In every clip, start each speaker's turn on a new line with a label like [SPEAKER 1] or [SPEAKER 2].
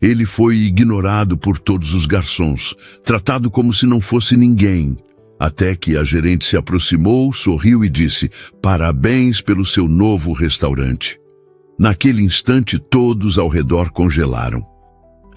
[SPEAKER 1] Ele foi ignorado por todos os garçons, tratado como se não fosse ninguém, até que a gerente se aproximou, sorriu e disse: "Parabéns pelo seu novo restaurante." Naquele instante, todos ao redor congelaram.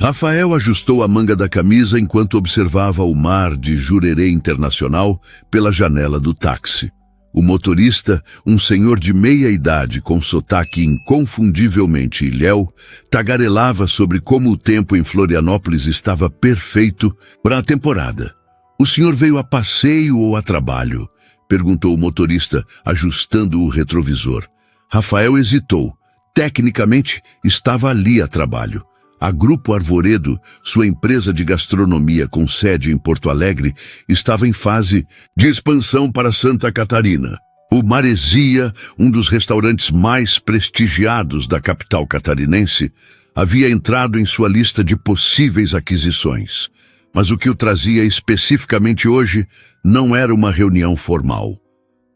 [SPEAKER 1] Rafael ajustou a manga da camisa enquanto observava o mar de Jurerê Internacional pela janela do táxi. O motorista, um senhor de meia idade com sotaque inconfundivelmente ilhéu, tagarelava sobre como o tempo em Florianópolis estava perfeito para a temporada. "O senhor veio a passeio ou a trabalho?" perguntou o motorista, ajustando o retrovisor. Rafael hesitou. Tecnicamente, estava ali a trabalho. A Grupo Arvoredo, sua empresa de gastronomia com sede em Porto Alegre, estava em fase de expansão para Santa Catarina. O Maresia, um dos restaurantes mais prestigiados da capital catarinense, havia entrado em sua lista de possíveis aquisições. Mas o que o trazia especificamente hoje não era uma reunião formal.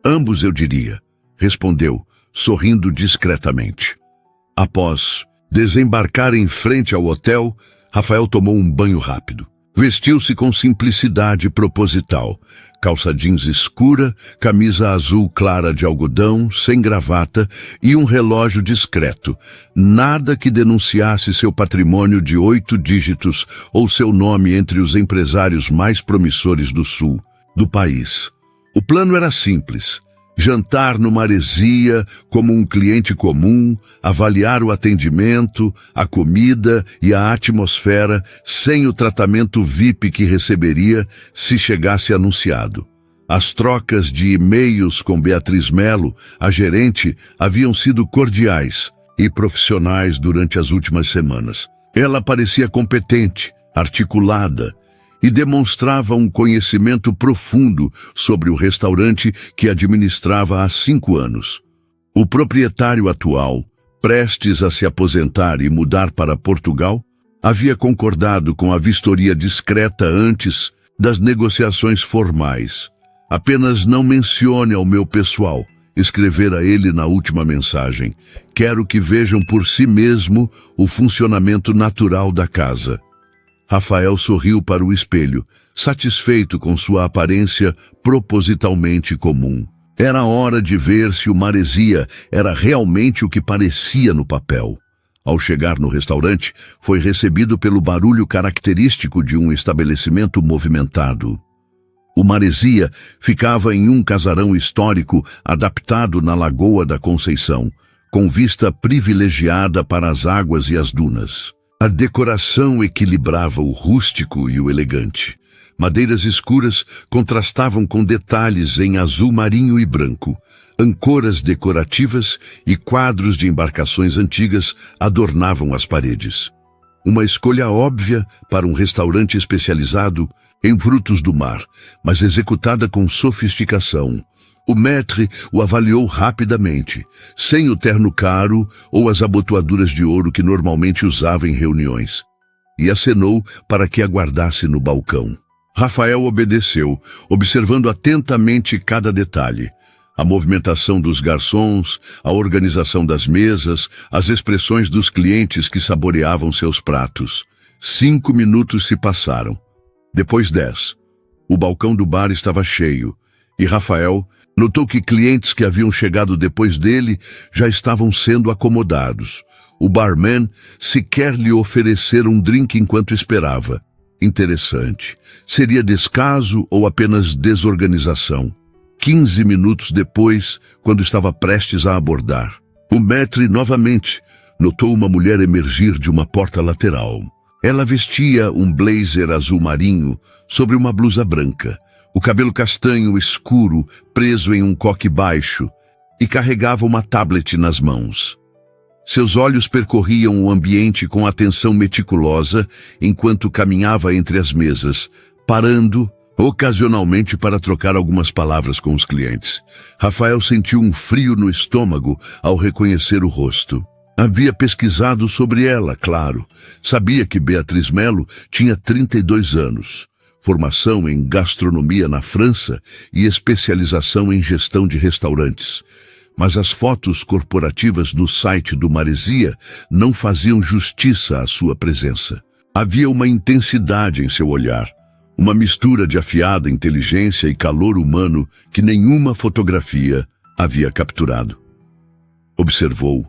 [SPEAKER 1] "Ambos, eu diria", respondeu, sorrindo discretamente. Após desembarcar em frente ao hotel, Rafael tomou um banho rápido. Vestiu-se com simplicidade proposital. Calça jeans escura, camisa azul clara de algodão, sem gravata e um relógio discreto. Nada que denunciasse seu patrimônio de 8 dígitos ou seu nome entre os empresários mais promissores do sul do país. O plano era simples: jantar no Maresia como um cliente comum, avaliar o atendimento, a comida e a atmosfera sem o tratamento VIP que receberia se chegasse anunciado. As trocas de e-mails com Beatriz Melo, a gerente, haviam sido cordiais e profissionais durante as últimas semanas. Ela parecia competente, articulada, e demonstrava um conhecimento profundo sobre o restaurante que administrava há 5 anos. O proprietário atual, prestes a se aposentar e mudar para Portugal, havia concordado com a vistoria discreta antes das negociações formais. "Apenas não mencione ao meu pessoal", escrevera ele na última mensagem. "Quero que vejam por si mesmo o funcionamento natural da casa." Rafael sorriu para o espelho, satisfeito com sua aparência propositalmente comum. Era hora de ver se o Maresia era realmente o que parecia no papel. Ao chegar no restaurante, foi recebido pelo barulho característico de um estabelecimento movimentado. O Maresia ficava em um casarão histórico adaptado na Lagoa da Conceição, com vista privilegiada para as águas e as dunas. A decoração equilibrava o rústico e o elegante. Madeiras escuras contrastavam com detalhes em azul marinho e branco. Ancoras decorativas e quadros de embarcações antigas adornavam as paredes. Uma escolha óbvia para um restaurante especializado em frutos do mar, mas executada com sofisticação. O maître o avaliou rapidamente, sem o terno caro ou as abotoaduras de ouro que normalmente usava em reuniões, e acenou para que aguardasse no balcão. Rafael obedeceu, observando atentamente cada detalhe. A movimentação dos garçons, a organização das mesas, as expressões dos clientes que saboreavam seus pratos. 5 minutos se passaram. Depois 10. O balcão do bar estava cheio, e Rafael notou que clientes que haviam chegado depois dele já estavam sendo acomodados. O barman sequer lhe oferecera um drink enquanto esperava. Interessante. Seria descaso ou apenas desorganização? 15 minutos depois, quando estava prestes a abordar, o maître novamente notou uma mulher emergir de uma porta lateral. Ela vestia um blazer azul marinho sobre uma blusa branca, o cabelo castanho escuro preso em um coque baixo, e carregava uma tablet nas mãos. Seus olhos percorriam o ambiente com atenção meticulosa enquanto caminhava entre as mesas, parando ocasionalmente para trocar algumas palavras com os clientes. Rafael sentiu um frio no estômago ao reconhecer o rosto. Havia pesquisado sobre ela, claro. Sabia que Beatriz Melo tinha 32 anos. Formação em gastronomia na França e especialização em gestão de restaurantes. mas as fotos corporativas no site do Maresia não faziam justiça à sua presença. Havia uma intensidade em seu olhar, uma mistura de afiada inteligência e calor humano que nenhuma fotografia havia capturado. Observou,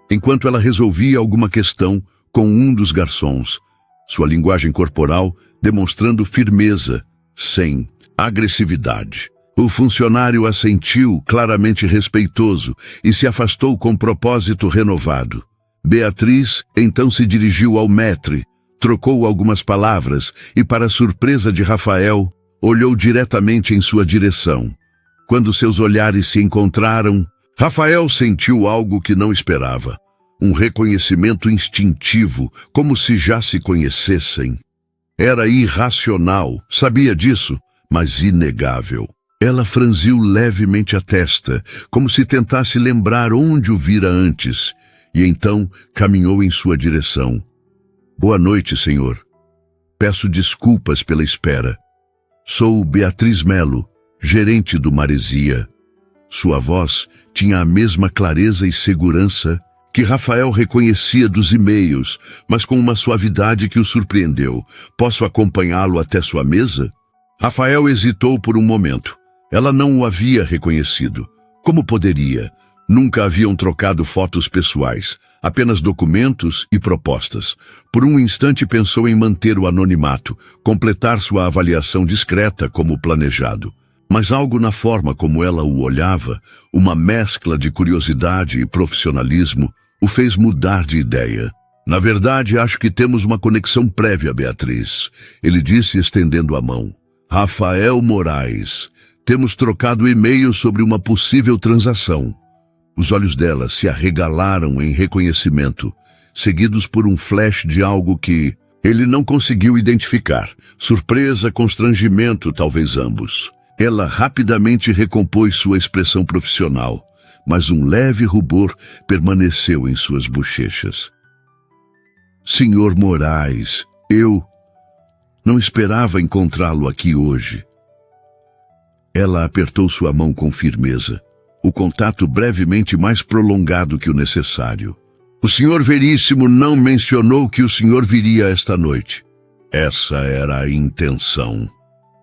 [SPEAKER 1] enquanto ela resolvia alguma questão com um dos garçons, sua linguagem corporal demonstrando firmeza, sem agressividade. O funcionário assentiu, claramente respeitoso, e se afastou com propósito renovado. Beatriz então se dirigiu ao maître, trocou algumas palavras e, para surpresa de Rafael, olhou diretamente em sua direção. Quando seus olhares se encontraram, Rafael sentiu algo que não esperava. Um reconhecimento instintivo, como se já se conhecessem. Era irracional, sabia disso, mas inegável. Ela franziu levemente a testa, como se tentasse lembrar onde o vira antes, e então caminhou em sua direção. Boa noite, senhor. Peço desculpas pela espera. Sou Beatriz Melo, gerente do Maresia. Sua voz tinha a mesma clareza e segurança que Rafael reconhecia dos e-mails, mas com uma suavidade que o surpreendeu. Posso acompanhá-lo até sua mesa? Rafael hesitou por um momento. Ela não o havia reconhecido. Como poderia? Nunca haviam trocado fotos pessoais, apenas documentos e propostas. Por um instante pensou em manter o anonimato, completar sua avaliação discreta como planejado. Mas algo na forma como ela o olhava, uma mescla de curiosidade e profissionalismo, o fez mudar de ideia. Na verdade, acho que temos uma conexão prévia, Beatriz, ele disse estendendo a mão. Rafael Moraes. Temos trocado e-mails sobre uma possível transação. Os olhos dela se arregalaram em reconhecimento, seguidos por um flash de algo que ele não conseguiu identificar. Surpresa, constrangimento, talvez ambos. Ela rapidamente recompôs sua expressão profissional, mas um leve rubor permaneceu em suas bochechas. Senhor Moraes, eu não esperava encontrá-lo aqui hoje. Ela apertou sua mão com firmeza, o contato brevemente mais prolongado que o necessário. O senhor Veríssimo não mencionou que o senhor viria esta noite. Essa era a intenção.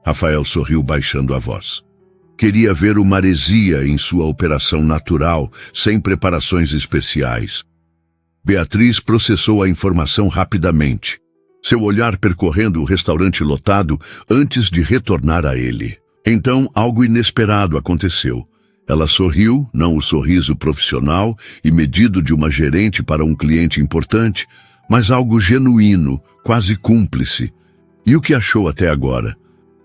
[SPEAKER 1] Rafael sorriu baixando a voz. Queria ver o Maresia em sua operação natural, sem preparações especiais. Beatriz processou a informação rapidamente, seu olhar percorrendo o restaurante lotado antes de retornar a ele. Então, algo inesperado aconteceu. Ela sorriu, não o sorriso profissional e medido de uma gerente para um cliente importante, mas algo genuíno, quase cúmplice. E o que achou até agora?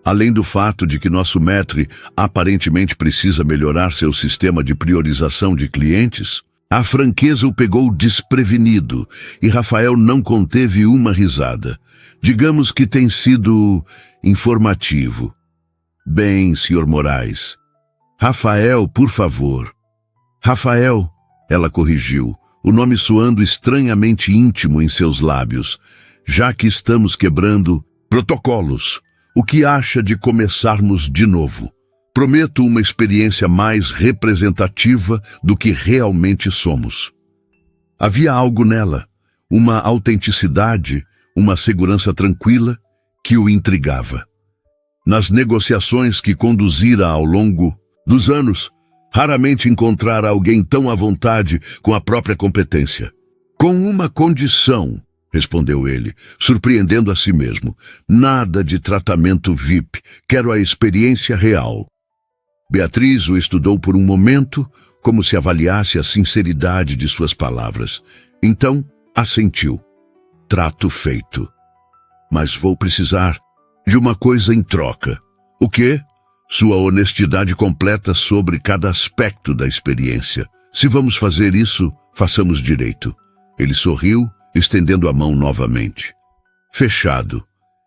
[SPEAKER 1] Além do fato de que nosso maître aparentemente precisa melhorar seu sistema de priorização de clientes, a franqueza o pegou desprevenido e Rafael não conteve uma risada. Digamos que tem sido informativo. Bem, Sr. Moraes. Rafael, por favor. Rafael, ela corrigiu, o nome soando estranhamente íntimo em seus lábios. Já que estamos quebrando protocolos, o que acha de começarmos de novo? Prometo uma experiência mais representativa do que realmente somos. Havia algo nela, uma autenticidade, uma segurança tranquila que o intrigava. Nas negociações que conduzira ao longo dos anos, raramente encontrara alguém tão à vontade com a própria competência. Com uma condição, respondeu ele, surpreendendo a si mesmo. Nada de tratamento VIP, quero a experiência real. Beatriz o estudou por um momento, como se avaliasse a sinceridade de suas palavras. Então, assentiu. Trato feito. Mas vou precisar de uma coisa em troca. O quê? Sua honestidade completa sobre cada aspecto da experiência. Se vamos fazer isso, façamos direito. Ele sorriu, estendendo a mão novamente. Fechado.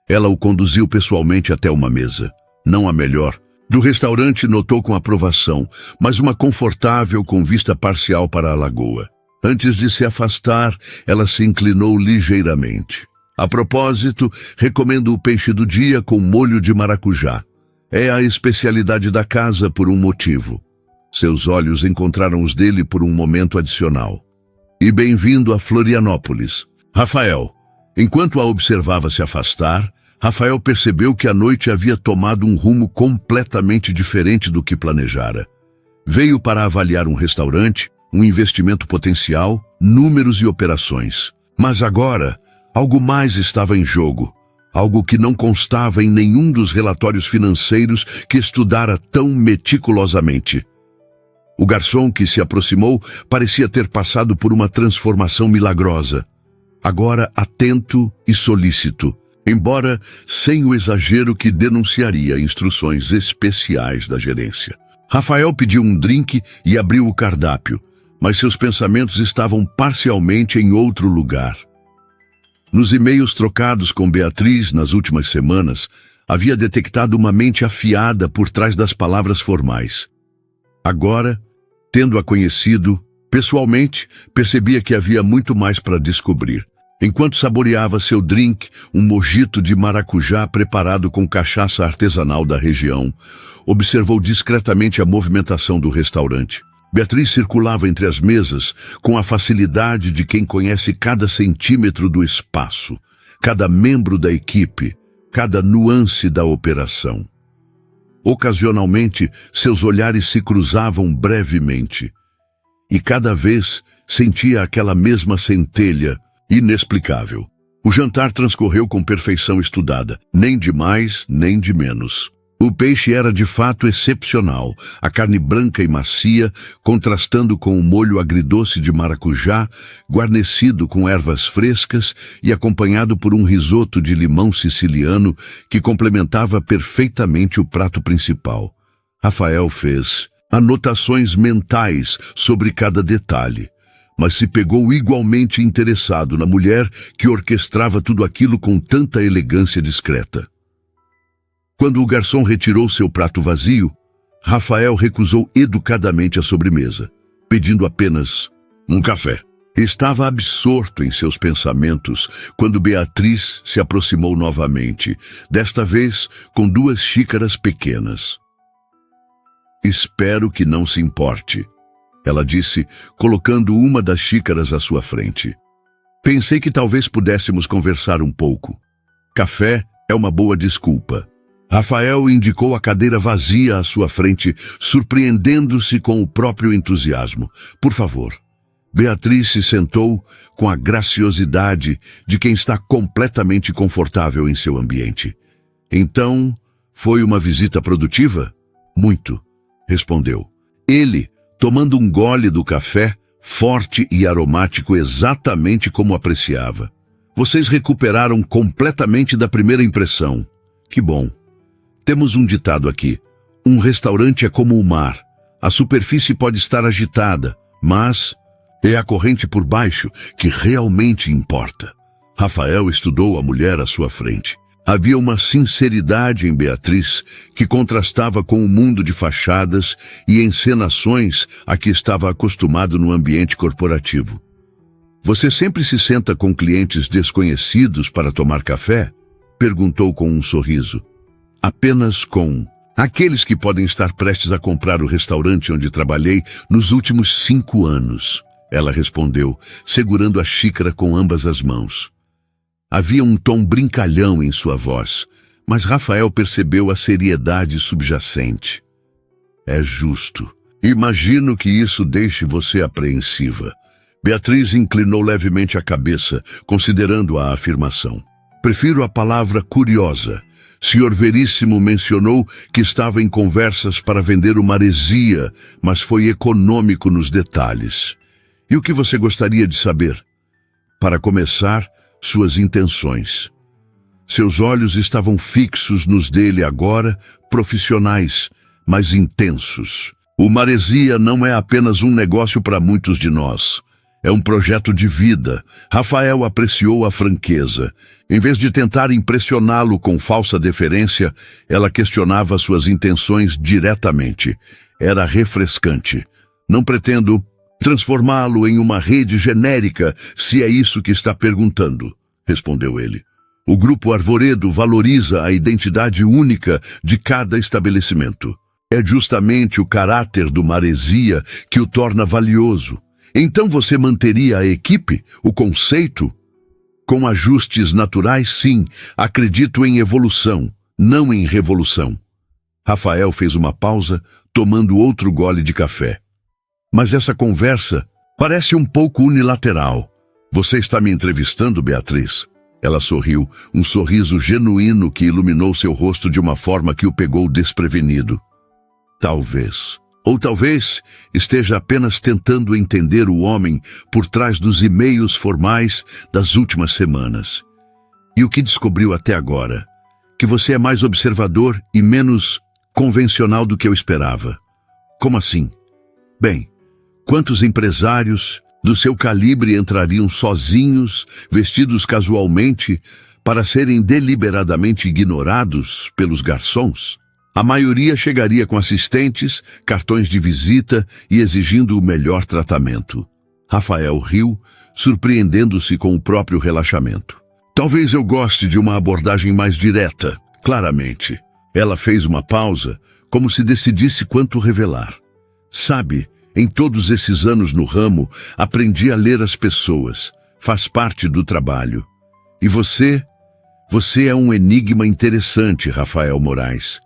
[SPEAKER 1] Ela o conduziu pessoalmente até uma mesa. Não a melhor. Do restaurante notou com aprovação, mas uma confortável com vista parcial para a lagoa. Antes de se afastar, ela se inclinou ligeiramente. A propósito, recomendo o peixe do dia com molho de maracujá. É a especialidade da casa por um motivo. Seus olhos encontraram os dele por um momento adicional. E bem-vindo a Florianópolis. Rafael. Enquanto a observava se afastar, Rafael percebeu que a noite havia tomado um rumo completamente diferente do que planejara. Veio para avaliar um restaurante, um investimento potencial, números e operações. Mas agora, algo mais estava em jogo. Algo que não constava em nenhum dos relatórios financeiros que estudara tão meticulosamente. O garçom que se aproximou parecia ter passado por uma transformação milagrosa. Agora atento e solícito, embora sem o exagero que denunciaria instruções especiais da gerência. Rafael pediu um drink e abriu o cardápio, mas seus pensamentos estavam parcialmente em outro lugar. Nos e-mails trocados com Beatriz nas últimas semanas, havia detectado uma mente afiada por trás das palavras formais. Agora, tendo-a conhecido pessoalmente, percebia que havia muito mais para descobrir. Enquanto saboreava seu drink, um mojito de maracujá preparado com cachaça artesanal da região, observou discretamente a movimentação do restaurante. Beatriz circulava entre as mesas com a facilidade de quem conhece cada centímetro do espaço, cada membro da equipe, cada nuance da operação. Ocasionalmente, seus olhares se cruzavam brevemente, e cada vez sentia aquela mesma centelha inexplicável. O jantar transcorreu com perfeição estudada, nem de mais, nem de menos. O peixe era de fato excepcional, a carne branca e macia, contrastando com o molho agridoce de maracujá, guarnecido com ervas frescas e acompanhado por um risoto de limão siciliano que complementava perfeitamente o prato principal. Rafael fez anotações mentais sobre cada detalhe, mas se pegou igualmente interessado na mulher que orquestrava tudo aquilo com tanta elegância discreta. Quando o garçom retirou seu prato vazio, Rafael recusou educadamente a sobremesa, pedindo apenas um café. Estava absorto em seus pensamentos quando Beatriz se aproximou novamente, desta vez com 2 xícaras pequenas. "Espero que não se importe", ela disse, colocando uma das xícaras à sua frente. "Pensei que talvez pudéssemos conversar um pouco. Café é uma boa desculpa." Rafael indicou a cadeira vazia à sua frente, surpreendendo-se com o próprio entusiasmo. "Por favor." Beatriz se sentou com a graciosidade de quem está completamente confortável em seu ambiente. "Então, foi uma visita produtiva?" "Muito", respondeu. Ele, tomando um gole do café, forte e aromático exatamente como apreciava. "Vocês recuperaram completamente da primeira impressão. Que bom. Temos um ditado aqui: um restaurante é como o mar. A superfície pode estar agitada, mas é a corrente por baixo que realmente importa." Rafael estudou a mulher à sua frente. Havia uma sinceridade em Beatriz que contrastava com o mundo de fachadas e encenações a que estava acostumado no ambiente corporativo. "Você sempre se senta com clientes desconhecidos para tomar café?" perguntou com um sorriso. "Apenas com aqueles que podem estar prestes a comprar o restaurante onde trabalhei nos últimos 5 anos, ela respondeu, segurando a xícara com ambas as mãos. Havia um tom brincalhão em sua voz, mas Rafael percebeu a seriedade subjacente. "É justo. Imagino que isso deixe você apreensiva." Beatriz inclinou levemente a cabeça, considerando a afirmação. "Prefiro a palavra curiosa. Senhor Veríssimo mencionou que estava em conversas para vender uma maresia, mas foi econômico nos detalhes. E o que você gostaria de saber?" "Para começar, suas intenções." Seus olhos estavam fixos nos dele agora, profissionais, mas intensos. "O maresia não é apenas um negócio para muitos de nós. É um projeto de vida." Rafael apreciou a franqueza. Em vez de tentar impressioná-lo com falsa deferência, ela questionava suas intenções diretamente. Era refrescante. "Não pretendo transformá-lo em uma rede genérica, se é isso que está perguntando", respondeu ele. "O Grupo Arvoredo valoriza a identidade única de cada estabelecimento." É justamente o caráter do Maresia que o torna valioso. Então você manteria a equipe, o conceito? Com ajustes naturais, sim. Acredito em evolução, não em revolução. Rafael fez uma pausa, tomando outro gole de café. Mas essa conversa parece um pouco unilateral. Você está me entrevistando, Beatriz? Ela sorriu, um sorriso genuíno que iluminou seu rosto de uma forma que o pegou desprevenido. Talvez. Ou talvez esteja apenas tentando entender o homem por trás dos e-mails formais das últimas semanas. E o que descobriu até agora? Que você é mais observador e menos convencional do que eu esperava. Como assim? Bem, quantos empresários do seu calibre entrariam sozinhos, vestidos casualmente, para serem deliberadamente ignorados pelos garçons? A maioria chegaria com assistentes, cartões de visita e exigindo o melhor tratamento. Rafael riu, surpreendendo-se com o próprio relaxamento. Talvez eu goste de uma abordagem mais direta, claramente. Ela fez uma pausa, como se decidisse quanto revelar. Sabe, em todos esses anos no ramo, aprendi a ler as pessoas. Faz parte do trabalho. E você é um enigma interessante, Rafael Moraes.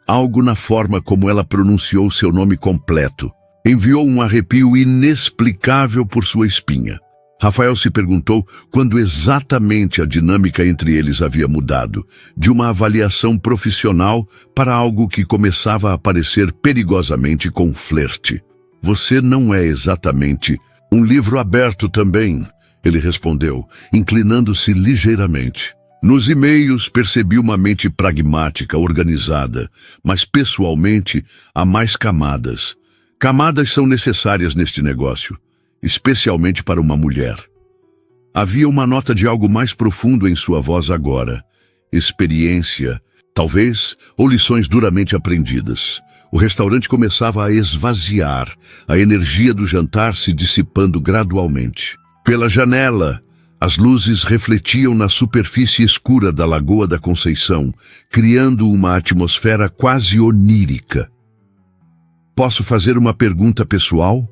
[SPEAKER 1] Algo na forma como ela pronunciou seu nome completo enviou um arrepio inexplicável por sua espinha. Rafael se perguntou quando exatamente a dinâmica entre eles havia mudado, de uma avaliação profissional para algo que começava a parecer perigosamente com flerte. Você não é exatamente um livro aberto também, ele respondeu, inclinando-se ligeiramente. Nos e-mails percebi uma mente pragmática, organizada, mas pessoalmente há mais camadas. Camadas são necessárias neste negócio, especialmente para uma mulher. Havia uma nota de algo mais profundo em sua voz agora. Experiência, talvez, ou lições duramente aprendidas. O restaurante começava a esvaziar, a energia do jantar se dissipando gradualmente. Pela janela, as luzes refletiam na superfície escura da Lagoa da Conceição, criando uma atmosfera quase onírica. Posso fazer uma pergunta pessoal?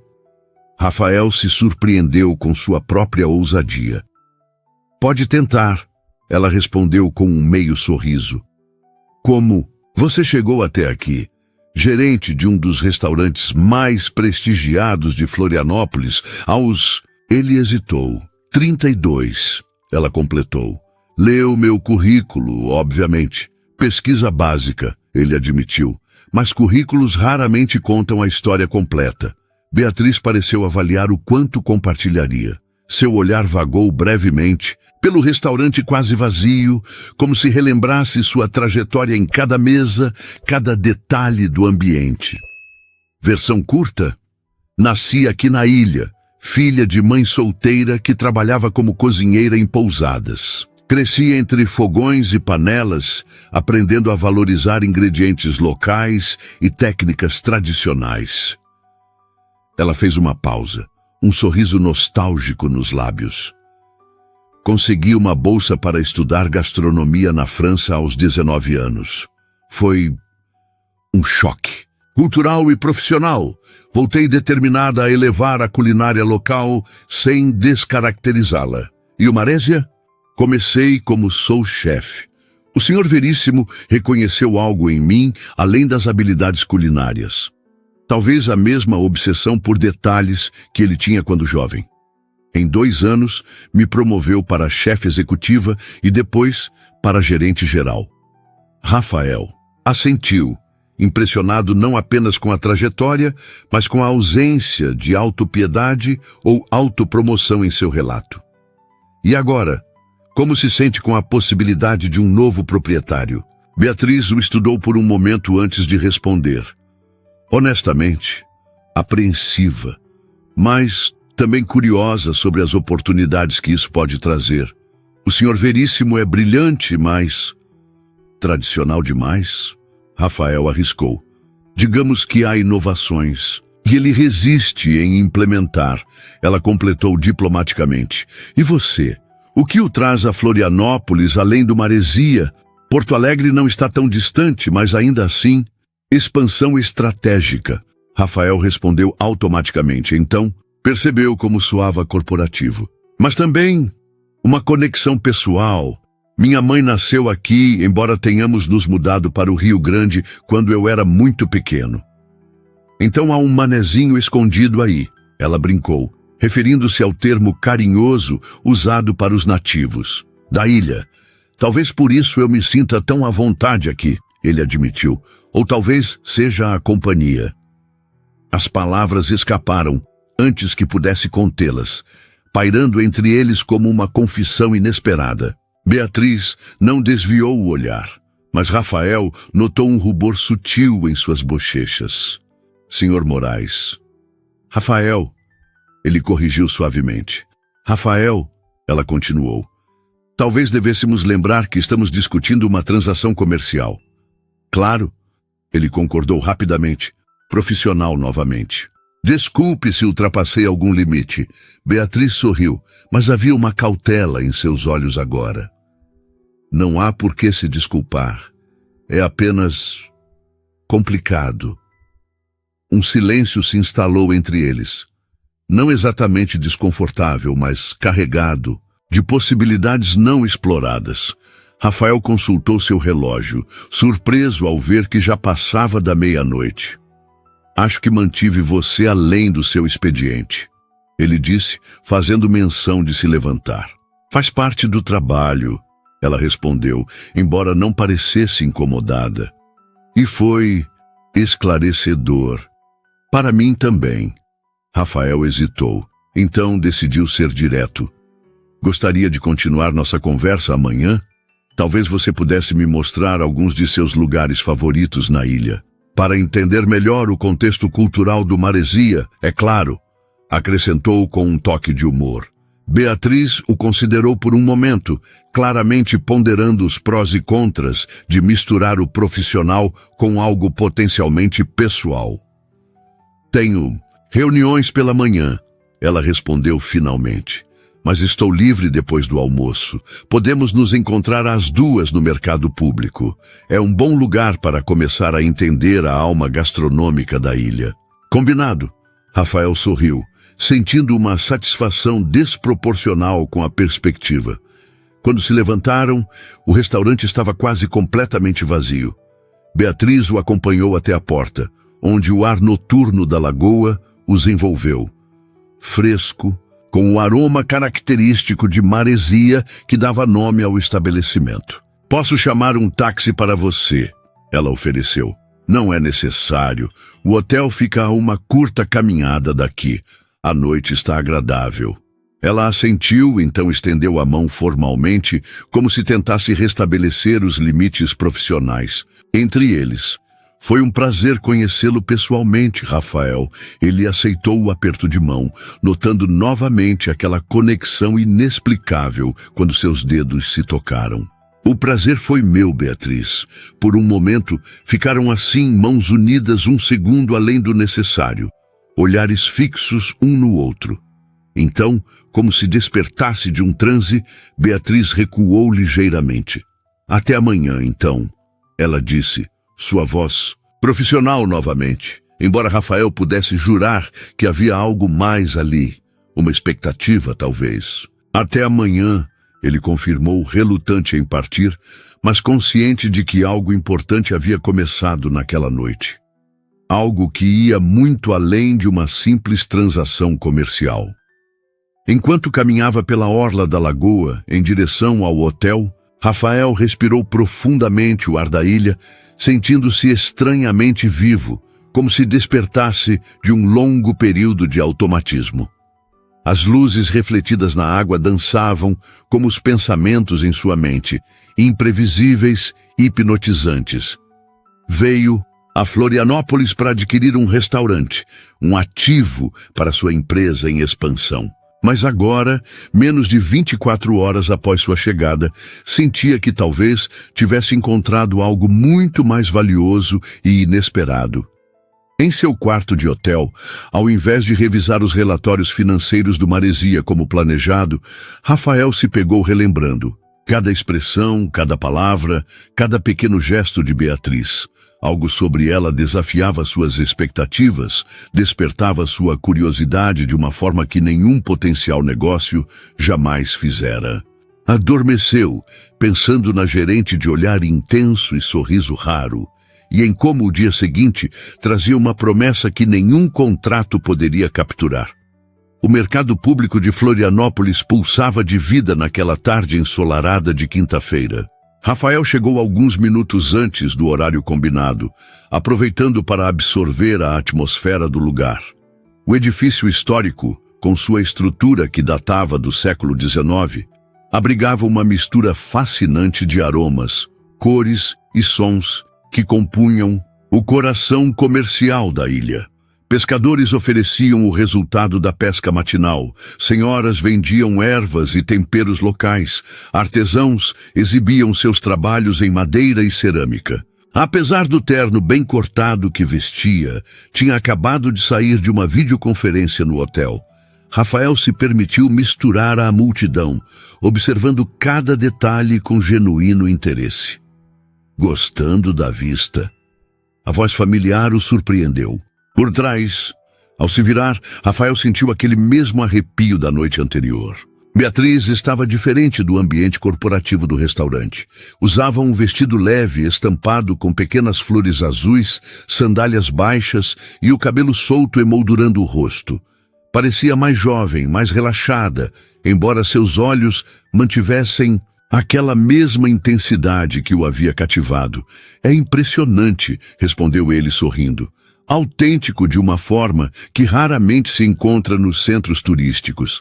[SPEAKER 1] Rafael se surpreendeu com sua própria ousadia. Pode tentar, ela respondeu com um meio sorriso. Como você chegou até aqui? Gerente de um dos restaurantes mais prestigiados de Florianópolis, aos... Ele hesitou. 32, ela completou. Leu meu currículo, obviamente. Pesquisa básica, ele admitiu. Mas currículos raramente contam a história completa. Beatriz pareceu avaliar o quanto compartilharia. Seu olhar vagou brevemente pelo restaurante quase vazio, como se relembrasse sua trajetória em cada mesa, cada detalhe do ambiente. Versão curta? Nasci aqui na ilha, filha de mãe solteira que trabalhava como cozinheira em pousadas. Cresci entre fogões e panelas, aprendendo a valorizar ingredientes locais e técnicas tradicionais. Ela fez uma pausa, um sorriso nostálgico nos lábios. Consegui uma bolsa para estudar gastronomia na França aos 19 anos. Foi um choque. Cultural e profissional. Voltei determinada a elevar a culinária local sem descaracterizá-la. E o Maresia? Comecei como sous-chefe. O Sr. Veríssimo reconheceu algo em mim, além das habilidades culinárias. Talvez a mesma obsessão por detalhes que ele tinha quando jovem. Em 2 anos, me promoveu para chefe executiva e depois para gerente geral. Rafael assentiu, impressionado não apenas com a trajetória, mas com a ausência de autopiedade ou autopromoção em seu relato. E agora, como se sente com a possibilidade de um novo proprietário? Beatriz o estudou por um momento antes de responder. Honestamente, apreensiva, mas também curiosa sobre as oportunidades que isso pode trazer. O Sr. Veríssimo é brilhante, mas tradicional demais? Rafael arriscou. Digamos que há inovações, e ele resiste em implementar. Ela completou diplomaticamente. E você? O que o traz a Florianópolis, além do Maresia? Porto Alegre não está tão distante, mas ainda assim... Expansão estratégica. Rafael respondeu automaticamente. Então, percebeu como soava corporativo. Mas também uma conexão pessoal. Minha mãe nasceu aqui, embora tenhamos nos mudado para o Rio Grande quando eu era muito pequeno. Então há um manezinho escondido aí, ela brincou, referindo-se ao termo carinhoso usado para os nativos da ilha. Talvez por isso eu me sinta tão à vontade aqui, ele admitiu. Ou talvez seja a companhia. As palavras escaparam antes que pudesse contê-las, pairando entre eles como uma confissão inesperada. Beatriz não desviou o olhar, mas Rafael notou um rubor sutil em suas bochechas. Senhor Moraes. Rafael, ele corrigiu suavemente. Rafael, ela continuou. Talvez devêssemos lembrar que estamos discutindo uma transação comercial. Claro, ele concordou rapidamente, profissional novamente. Desculpe se ultrapassei algum limite. Beatriz sorriu, mas havia uma cautela em seus olhos agora. Não há por que se desculpar. É apenas complicado. Um silêncio se instalou entre eles. Não exatamente desconfortável, mas carregado de possibilidades não exploradas. Rafael consultou seu relógio, surpreso ao ver que já passava da meia-noite. Acho que mantive você além do seu expediente, ele disse, fazendo menção de se levantar. Faz parte do trabalho, ela respondeu, embora não parecesse incomodada. E foi esclarecedor. Para mim também. Rafael hesitou, então decidiu ser direto. Gostaria de continuar nossa conversa amanhã? Talvez você pudesse me mostrar alguns de seus lugares favoritos na ilha. Para entender melhor o contexto cultural do Maresia, é claro, acrescentou com um toque de humor. Beatriz o considerou por um momento, claramente ponderando os prós e contras de misturar o profissional com algo potencialmente pessoal. Tenho reuniões pela manhã, ela respondeu finalmente. Mas estou livre depois do almoço. Podemos nos encontrar às 2 no mercado público. É um bom lugar para começar a entender a alma gastronômica da ilha. Combinado. Rafael sorriu, sentindo uma satisfação desproporcional com a perspectiva. Quando se levantaram, o restaurante estava quase completamente vazio. Beatriz o acompanhou até a porta, onde o ar noturno da lagoa os envolveu. Fresco, com o aroma característico de maresia que dava nome ao estabelecimento. Posso chamar um táxi para você, ela ofereceu. Não é necessário. O hotel fica a uma curta caminhada daqui. A noite está agradável. Ela assentiu, então estendeu a mão formalmente, como se tentasse restabelecer os limites profissionais. Entre eles, foi um prazer conhecê-lo pessoalmente, Rafael. Ele aceitou o aperto de mão, notando novamente aquela conexão inexplicável quando seus dedos se tocaram. O prazer foi meu, Beatriz. Por um momento, ficaram assim, mãos unidas um segundo além do necessário, olhares fixos um no outro. Então, como se despertasse de um transe, Beatriz recuou ligeiramente. Até amanhã, então, ela disse, sua voz profissional novamente, embora Rafael pudesse jurar que havia algo mais ali, uma expectativa, talvez. Até amanhã, ele confirmou, relutante em partir, mas consciente de que algo importante havia começado naquela noite. Algo que ia muito além de uma simples transação comercial. Enquanto caminhava pela orla da lagoa, em direção ao hotel, Rafael respirou profundamente o ar da ilha, sentindo-se estranhamente vivo, como se despertasse de um longo período de automatismo. As luzes refletidas na água dançavam como os pensamentos em sua mente, imprevisíveis e hipnotizantes. Veio a Florianópolis para adquirir um restaurante, um ativo para sua empresa em expansão. Mas agora, menos de 24 horas após sua chegada, sentia que talvez tivesse encontrado algo muito mais valioso e inesperado. Em seu quarto de hotel, ao invés de revisar os relatórios financeiros do Maresia como planejado, Rafael se pegou relembrando. Cada expressão, cada palavra, cada pequeno gesto de Beatriz. Algo sobre ela desafiava suas expectativas, despertava sua curiosidade de uma forma que nenhum potencial negócio jamais fizera. Adormeceu, pensando na gerente de olhar intenso e sorriso raro, e em como o dia seguinte trazia uma promessa que nenhum contrato poderia capturar. O mercado público de Florianópolis pulsava de vida naquela tarde ensolarada de quinta-feira. Rafael chegou alguns minutos antes do horário combinado, aproveitando para absorver a atmosfera do lugar. O edifício histórico, com sua estrutura que datava do século XIX, abrigava uma mistura fascinante de aromas, cores e sons que compunham o coração comercial da ilha. Pescadores ofereciam o resultado da pesca matinal, senhoras vendiam ervas e temperos locais, artesãos exibiam seus trabalhos em madeira e cerâmica. Apesar do terno bem cortado que vestia, tinha acabado de sair de uma videoconferência no hotel. Rafael se permitiu misturar à multidão, observando cada detalhe com genuíno interesse. Gostando da vista. A voz familiar o surpreendeu. Por trás, ao se virar, Rafael sentiu aquele mesmo arrepio da noite anterior. Beatriz estava diferente do ambiente corporativo do restaurante. Usava um vestido leve, estampado com pequenas flores azuis, sandálias baixas e o cabelo solto emoldurando o rosto. Parecia mais jovem, mais relaxada, embora seus olhos mantivessem aquela mesma intensidade que o havia cativado. É impressionante, respondeu ele sorrindo. Autêntico de uma forma que raramente se encontra nos centros turísticos.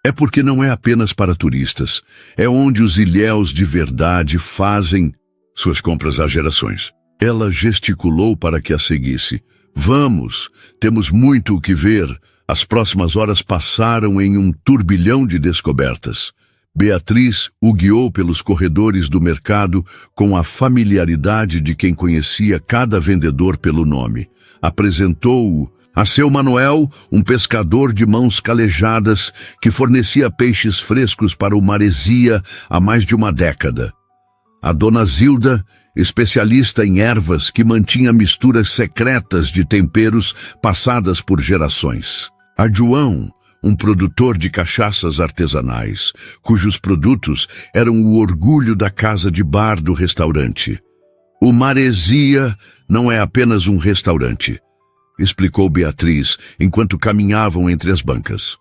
[SPEAKER 1] É porque não é apenas para turistas. É onde os ilhéus de verdade fazem suas compras há gerações. Ela gesticulou para que a seguisse. Vamos, temos muito o que ver. As próximas horas passaram em um turbilhão de descobertas. Beatriz o guiou pelos corredores do mercado com a familiaridade de quem conhecia cada vendedor pelo nome. Apresentou-o a seu Manuel, um pescador de mãos calejadas que fornecia peixes frescos para o Maresia há mais de uma década. A dona Zilda, especialista em ervas que mantinha misturas secretas de temperos passadas por gerações. A João, um produtor de cachaças artesanais, cujos produtos eram o orgulho da casa de bar do restaurante. O Maresia não é apenas um restaurante, explicou Beatriz enquanto caminhavam entre as bancas.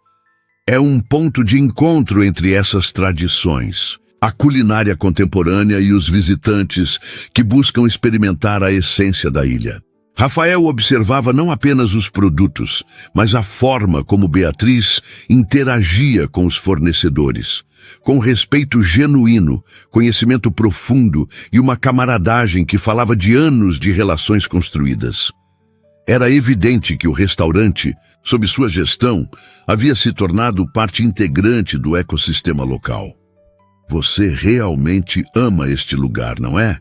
[SPEAKER 1] É um ponto de encontro entre essas tradições, a culinária contemporânea e os visitantes que buscam experimentar a essência da ilha. Rafael observava não apenas os produtos, mas a forma como Beatriz interagia com os fornecedores, com respeito genuíno, conhecimento profundo e uma camaradagem que falava de anos de relações construídas. Era evidente que o restaurante, sob sua gestão, havia se tornado parte integrante do ecossistema local. Você realmente ama este lugar, não é?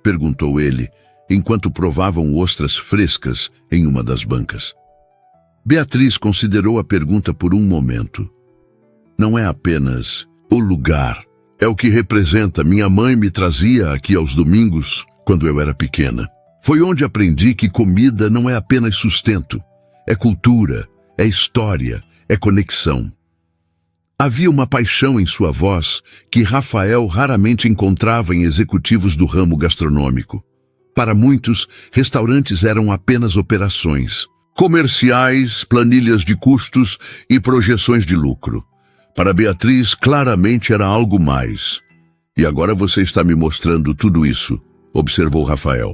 [SPEAKER 1] Perguntou ele, enquanto provavam ostras frescas em uma das bancas. Beatriz considerou a pergunta por um momento. Não é apenas o lugar. É o que representa. Minha mãe me trazia aqui aos domingos, quando eu era pequena. Foi onde aprendi que comida não é apenas sustento. É cultura, é história, é conexão. Havia uma paixão em sua voz que Rafael raramente encontrava em executivos do ramo gastronômico. Para muitos, restaurantes eram apenas operações, comerciais, planilhas de custos e projeções de lucro. Para Beatriz, claramente era algo mais. E agora você está me mostrando tudo isso, observou Rafael.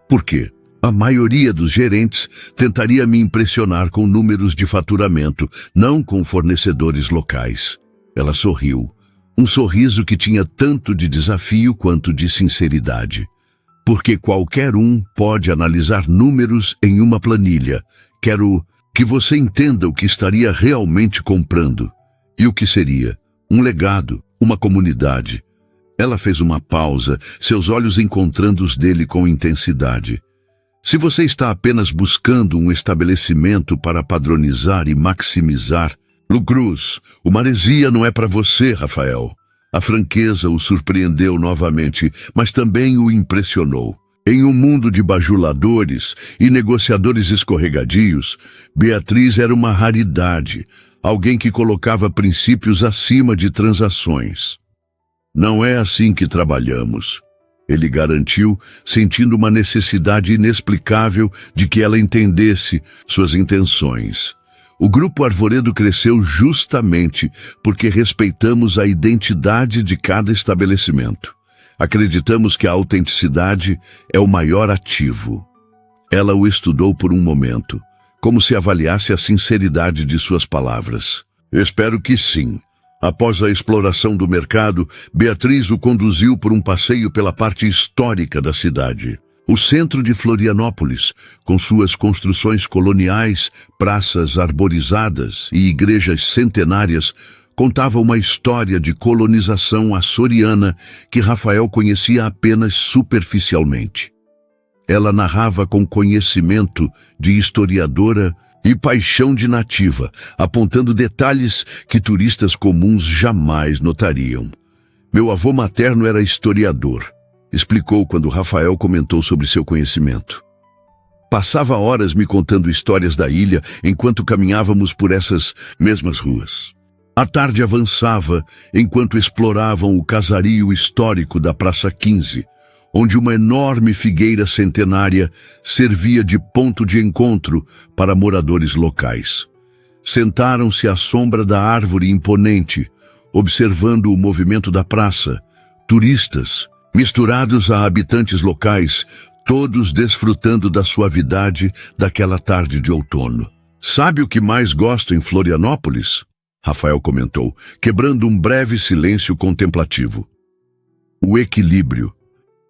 [SPEAKER 1] Por quê? A maioria dos gerentes tentaria me impressionar com números de faturamento, não com fornecedores locais. Ela sorriu, um sorriso que tinha tanto de desafio quanto de sinceridade. Porque qualquer um pode analisar números em uma planilha. Quero que você entenda o que estaria realmente comprando. E o que seria? Um legado, uma comunidade. Ela fez uma pausa, seus olhos encontrando os dele com intensidade. Se você está apenas buscando um estabelecimento para padronizar e maximizar lucros, o Maresia não é para você, Rafael. A franqueza o surpreendeu novamente, mas também o impressionou. Em um mundo de bajuladores e negociadores escorregadios, Beatriz era uma raridade, alguém que colocava princípios acima de transações. Não é assim que trabalhamos, ele garantiu, sentindo uma necessidade inexplicável de que ela entendesse suas intenções. O Grupo Arvoredo cresceu justamente porque respeitamos a identidade de cada estabelecimento. Acreditamos que a autenticidade é o maior ativo. Ela o estudou por um momento, como se avaliasse a sinceridade de suas palavras. Espero que sim. Após a exploração do mercado, Beatriz o conduziu por um passeio pela parte histórica da cidade. O centro de Florianópolis, com suas construções coloniais, praças arborizadas e igrejas centenárias, contava uma história de colonização açoriana que Rafael conhecia apenas superficialmente. Ela narrava com conhecimento de historiadora e paixão de nativa, apontando detalhes que turistas comuns jamais notariam. Meu avô materno era historiador, explicou quando Rafael comentou sobre seu conhecimento. Passava horas me contando histórias da ilha enquanto caminhávamos por essas mesmas ruas. A tarde avançava enquanto exploravam o casario histórico da Praça 15, onde uma enorme figueira centenária servia de ponto de encontro para moradores locais. Sentaram-se à sombra da árvore imponente, observando o movimento da praça, turistas, misturados a habitantes locais, todos desfrutando da suavidade daquela tarde de outono. Sabe o que mais gosto em Florianópolis? Rafael comentou, quebrando um breve silêncio contemplativo. O equilíbrio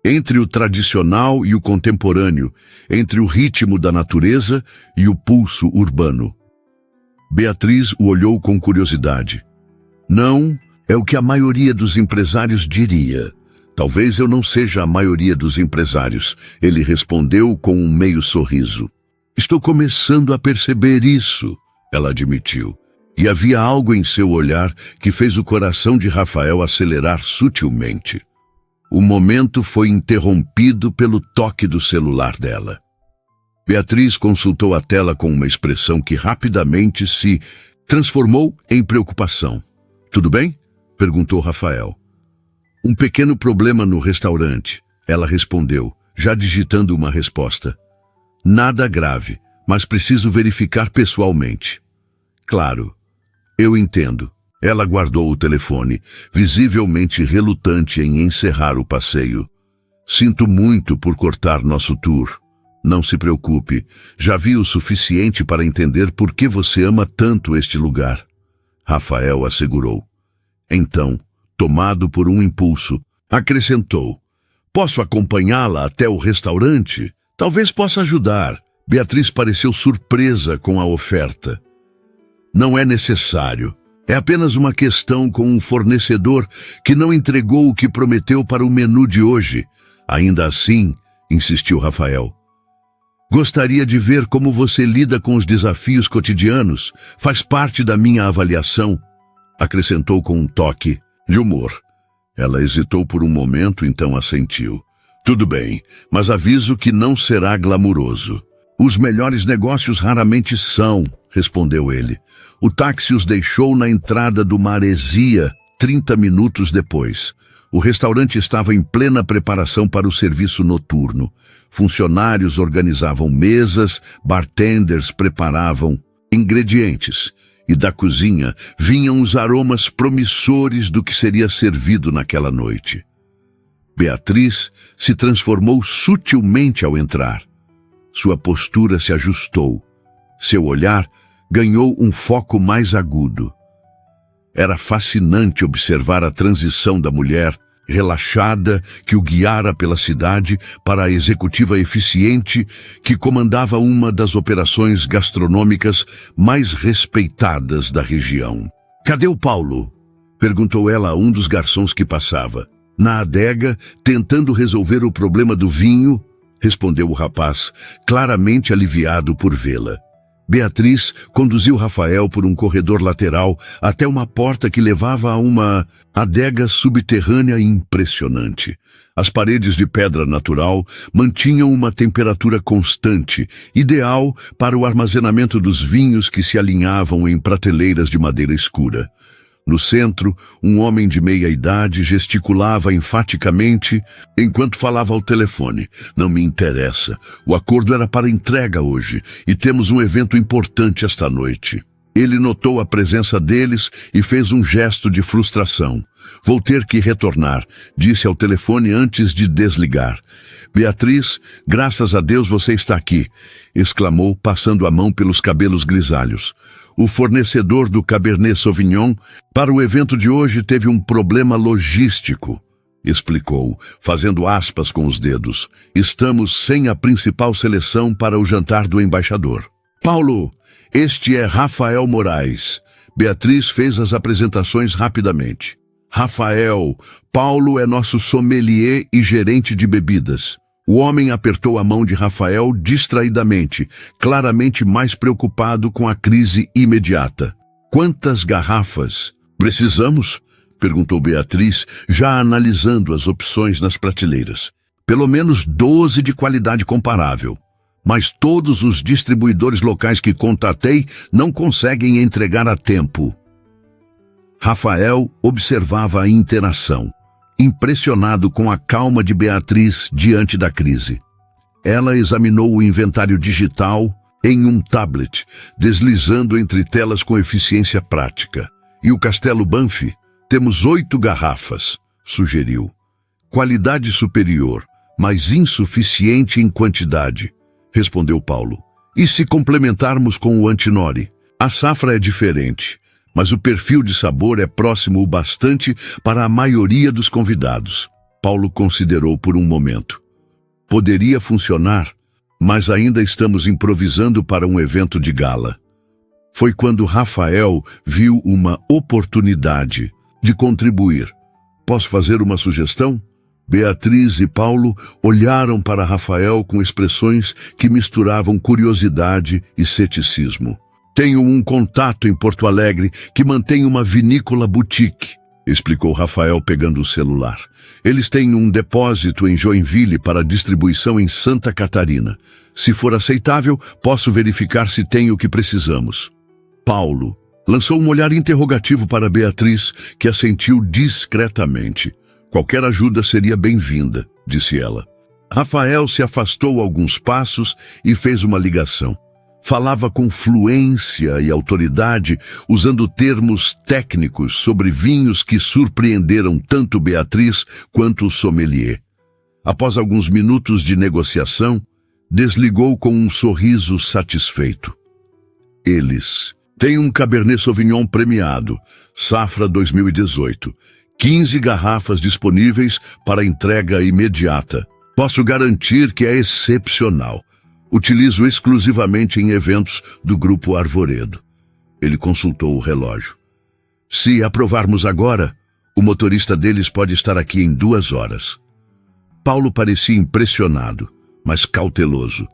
[SPEAKER 1] entre o tradicional e o contemporâneo, entre o ritmo da natureza e o pulso urbano. Beatriz o olhou com curiosidade. Não, é o que a maioria dos empresários diria. Talvez eu não seja a maioria dos empresários, ele respondeu com um meio sorriso. Estou começando a perceber isso, ela admitiu. E havia algo em seu olhar que fez o coração de Rafael acelerar sutilmente. O momento foi interrompido pelo toque do celular dela. Beatriz consultou a tela com uma expressão que rapidamente se transformou em preocupação. Tudo bem? Perguntou Rafael. Um pequeno problema no restaurante, ela respondeu, já digitando uma resposta. Nada grave, mas preciso verificar pessoalmente. Claro, eu entendo. Ela guardou o telefone, visivelmente relutante em encerrar o passeio. Sinto muito por cortar nosso tour. Não se preocupe, já vi o suficiente para entender por que você ama tanto este lugar. Rafael assegurou. Então, tomado por um impulso, acrescentou. Posso acompanhá-la até o restaurante? Talvez possa ajudar. Beatriz pareceu surpresa com a oferta. Não é necessário. É apenas uma questão com um fornecedor que não entregou o que prometeu para o menu de hoje. Ainda assim, insistiu Rafael. Gostaria de ver como você lida com os desafios cotidianos. Faz parte da minha avaliação, acrescentou com um toque de humor. Ela hesitou por um momento, então assentiu. Tudo bem, mas aviso que não será glamuroso. Os melhores negócios raramente são, respondeu ele. O táxi os deixou na entrada do Maresia 30 minutos depois. O restaurante estava em plena preparação para o serviço noturno. Funcionários organizavam mesas, bartenders preparavam ingredientes. E da cozinha vinham os aromas promissores do que seria servido naquela noite. Beatriz se transformou sutilmente ao entrar. Sua postura se ajustou. Seu olhar ganhou um foco mais agudo. Era fascinante observar a transição da mulher, relaxada, que o guiara pela cidade, para a executiva eficiente que comandava uma das operações gastronômicas mais respeitadas da região. Cadê o Paulo? Perguntou ela a um dos garçons que passava. Na adega, tentando resolver o problema do vinho, respondeu o rapaz, claramente aliviado por vê-la. Beatriz conduziu Rafael por um corredor lateral até uma porta que levava a uma adega subterrânea impressionante. As paredes de pedra natural mantinham uma temperatura constante, ideal para o armazenamento dos vinhos que se alinhavam em prateleiras de madeira escura. No centro, um homem de meia-idade gesticulava enfaticamente enquanto falava ao telefone. Não me interessa. O acordo era para entrega hoje e temos um evento importante esta noite. Ele notou a presença deles e fez um gesto de frustração. Vou ter que retornar, disse ao telefone antes de desligar. Beatriz, graças a Deus você está aqui, exclamou, passando a mão pelos cabelos grisalhos. O fornecedor do Cabernet Sauvignon para o evento de hoje teve um problema logístico, explicou, fazendo aspas com os dedos. Estamos sem a principal seleção para o jantar do embaixador. Paulo, este é Rafael Moraes. Beatriz fez as apresentações rapidamente. Rafael, Paulo é nosso sommelier e gerente de bebidas. O homem apertou a mão de Rafael distraidamente, claramente mais preocupado com a crise imediata. Quantas garrafas precisamos? Perguntou Beatriz, já analisando as opções nas prateleiras. Pelo menos 12 de qualidade comparável. Mas todos os distribuidores locais que contatei não conseguem entregar a tempo. Rafael observava a interação, impressionado com a calma de Beatriz diante da crise. Ela examinou o inventário digital em um tablet, deslizando entre telas com eficiência prática. E o Castelo Banff? Temos 8 garrafas, sugeriu. Qualidade superior, mas insuficiente em quantidade, respondeu Paulo. E se complementarmos com o Antinori? A safra é diferente, mas o perfil de sabor é próximo o bastante para a maioria dos convidados. Paulo considerou por um momento. Poderia funcionar, mas ainda estamos improvisando para um evento de gala. Foi quando Rafael viu uma oportunidade de contribuir. Posso fazer uma sugestão? Beatriz e Paulo olharam para Rafael com expressões que misturavam curiosidade e ceticismo. Tenho um contato em Porto Alegre que mantém uma vinícola boutique, explicou Rafael pegando o celular. Eles têm um depósito em Joinville para distribuição em Santa Catarina. Se for aceitável, posso verificar se tem o que precisamos. Paulo lançou um olhar interrogativo para Beatriz, que assentiu discretamente. Qualquer ajuda seria bem-vinda, disse ela. Rafael se afastou alguns passos e fez uma ligação. Falava com fluência e autoridade, usando termos técnicos sobre vinhos que surpreenderam tanto Beatriz quanto o sommelier. Após alguns minutos de negociação, desligou com um sorriso satisfeito. Eles têm um Cabernet Sauvignon premiado, safra 2018. 15 garrafas disponíveis para entrega imediata. Posso garantir que é excepcional. Utilizo exclusivamente em eventos do Grupo Arvoredo. Ele consultou o relógio. Se aprovarmos agora, o motorista deles pode estar aqui em 2 horas. Paulo parecia impressionado, mas cauteloso.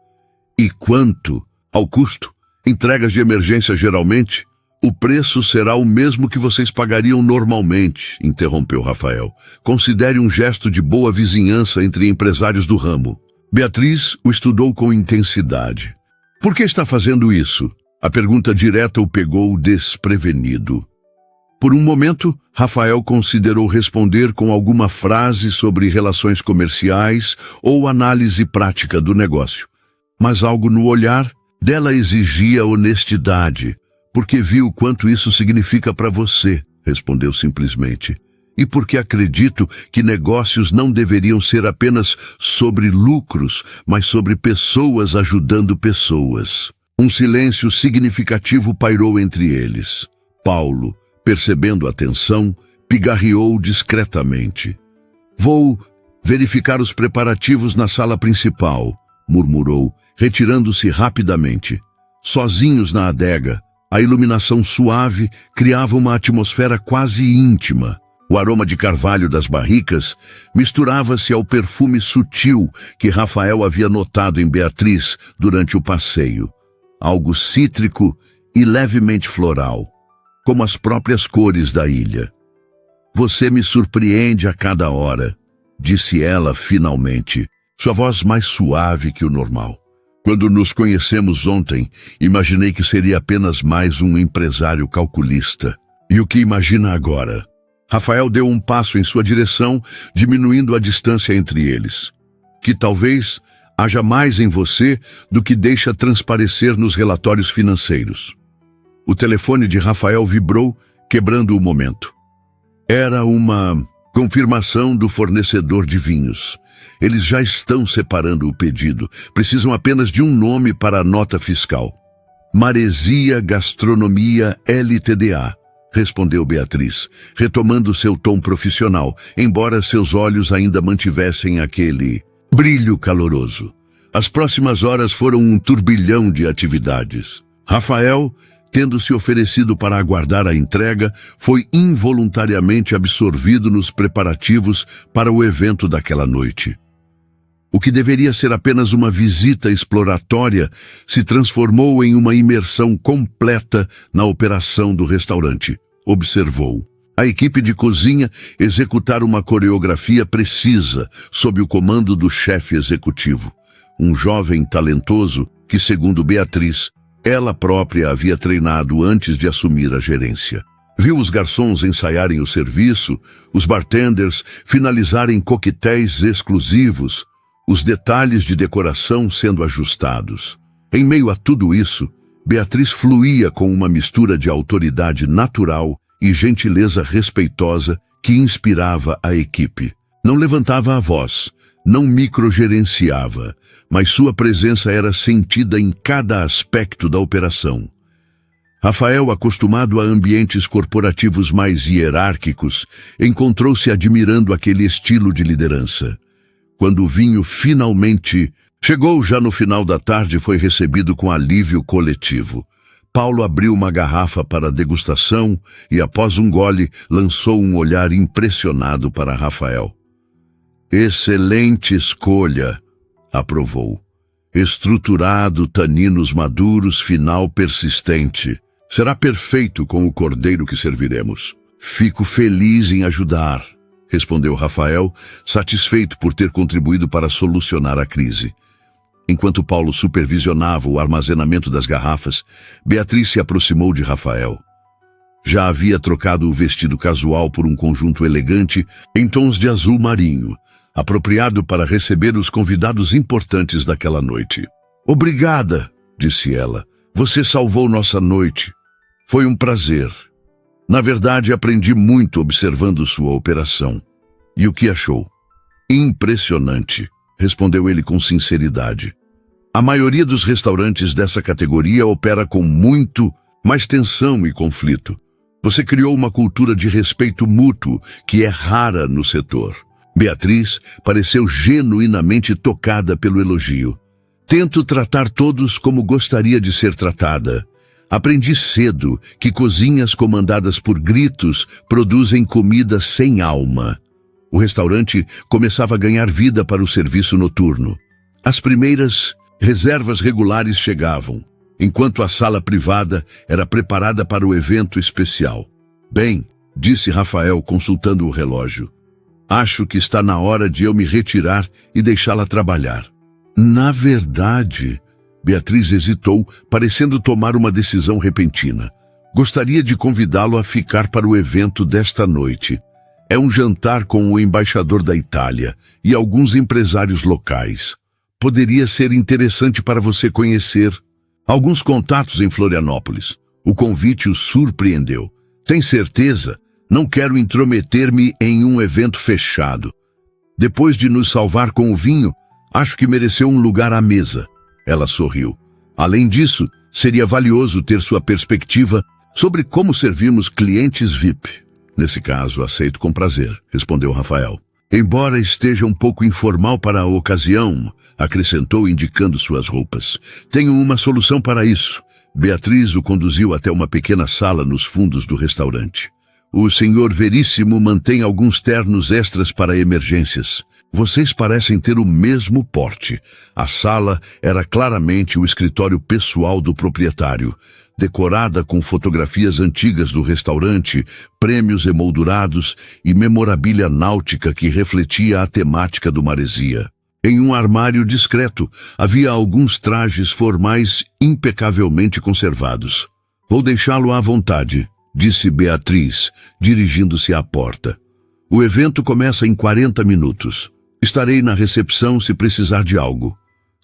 [SPEAKER 1] E quanto ao custo? Entregas de emergência geralmente? O preço será o mesmo que vocês pagariam normalmente, interrompeu Rafael. Considere um gesto de boa vizinhança entre empresários do ramo. Beatriz o estudou com intensidade. Por que está fazendo isso? A pergunta direta o pegou desprevenido. Por um momento, Rafael considerou responder com alguma frase sobre relações comerciais ou análise prática do negócio. Mas algo no olhar dela exigia honestidade, porque viu quanto isso significa para você, respondeu simplesmente. E porque acredito que negócios não deveriam ser apenas sobre lucros, mas sobre pessoas ajudando pessoas. Um silêncio significativo pairou entre eles. Paulo, percebendo a tensão, pigarreou discretamente. Vou verificar os preparativos na sala principal, murmurou, retirando-se rapidamente. Sozinhos na adega, a iluminação suave criava uma atmosfera quase íntima. O aroma de carvalho das barricas misturava-se ao perfume sutil que Rafael havia notado em Beatriz durante o passeio. algo cítrico e levemente floral, como as próprias cores da ilha. Você me surpreende a cada hora, disse ela finalmente, sua voz mais suave que o normal. Quando nos conhecemos ontem, imaginei que seria apenas mais um empresário calculista. E o que imagina agora? Rafael deu um passo em sua direção, diminuindo a distância entre eles. Que talvez haja mais em você do que deixa transparecer nos relatórios financeiros. O telefone de Rafael vibrou, quebrando o momento. Era uma confirmação do fornecedor de vinhos. Eles já estão separando o pedido. Precisam apenas de um nome para a nota fiscal. Maresia Gastronomia Ltda, respondeu Beatriz, retomando seu tom profissional, embora seus olhos ainda mantivessem aquele brilho caloroso. As próximas horas foram um turbilhão de atividades. Rafael, tendo se oferecido para aguardar a entrega, foi involuntariamente absorvido nos preparativos para o evento daquela noite. O que deveria ser apenas uma visita exploratória se transformou em uma imersão completa na operação do restaurante, observou. A equipe de cozinha executar uma coreografia precisa sob o comando do chefe executivo, um jovem talentoso que, segundo Beatriz, ela própria havia treinado antes de assumir a gerência. Viu os garçons ensaiarem o serviço, os bartenders finalizarem coquetéis exclusivos, os detalhes de decoração sendo ajustados. Em meio a tudo isso, Beatriz fluía com uma mistura de autoridade natural e gentileza respeitosa que inspirava a equipe. Não levantava a voz, não microgerenciava, mas sua presença era sentida em cada aspecto da operação. Rafael, acostumado a ambientes corporativos mais hierárquicos, encontrou-se admirando aquele estilo de liderança. Quando o vinho finalmente chegou já no final da tarde, foi recebido com alívio coletivo. Paulo abriu uma garrafa para degustação e, após um gole, lançou um olhar impressionado para Rafael. Excelente escolha, aprovou. Estruturado, taninos maduros, final persistente. Será perfeito com o cordeiro que serviremos. Fico feliz em ajudar, respondeu Rafael, satisfeito por ter contribuído para solucionar a crise. Enquanto Paulo supervisionava o armazenamento das garrafas, Beatriz se aproximou de Rafael. Já havia trocado o vestido casual por um conjunto elegante em tons de azul marinho, apropriado para receber os convidados importantes daquela noite. Obrigada, disse ela. Você salvou nossa noite. Foi um prazer. Na verdade, aprendi muito observando sua operação. E o que achou? Impressionante, respondeu ele com sinceridade. A maioria dos restaurantes dessa categoria opera com muito mais tensão e conflito. Você criou uma cultura de respeito mútuo que é rara no setor. Beatriz pareceu genuinamente tocada pelo elogio. Tento tratar todos como gostaria de ser tratada. Aprendi cedo que cozinhas comandadas por gritos produzem comida sem alma. O restaurante começava a ganhar vida para o serviço noturno. As primeiras reservas regulares chegavam, enquanto a sala privada era preparada para o evento especial. Bem, disse Rafael consultando o relógio. Acho que está na hora de eu me retirar e deixá-la trabalhar. Na verdade, Beatriz hesitou, parecendo tomar uma decisão repentina. Gostaria de convidá-lo a ficar para o evento desta noite. É um jantar com o embaixador da Itália e alguns empresários locais. Poderia ser interessante para você conhecer alguns contatos em Florianópolis. O convite o surpreendeu. Tem certeza? Não quero intrometer-me em um evento fechado. Depois de nos salvar com o vinho, acho que mereceu um lugar à mesa. Ela sorriu. Além disso, seria valioso ter sua perspectiva sobre como servimos clientes VIP. Nesse caso, aceito com prazer, respondeu Rafael. Embora esteja um pouco informal para a ocasião, acrescentou indicando suas roupas. Tenho uma solução para isso. Beatriz o conduziu até uma pequena sala nos fundos do restaurante. O senhor Veríssimo mantém alguns ternos extras para emergências. Vocês parecem ter o mesmo porte. A sala era claramente o escritório pessoal do proprietário, decorada com fotografias antigas do restaurante, prêmios emoldurados e memorabilia náutica que refletia a temática do Maresia. Em um armário discreto, havia alguns trajes formais impecavelmente conservados. Vou deixá-lo à vontade, disse Beatriz, dirigindo-se à porta. O evento começa em 40 minutos. Estarei na recepção se precisar de algo.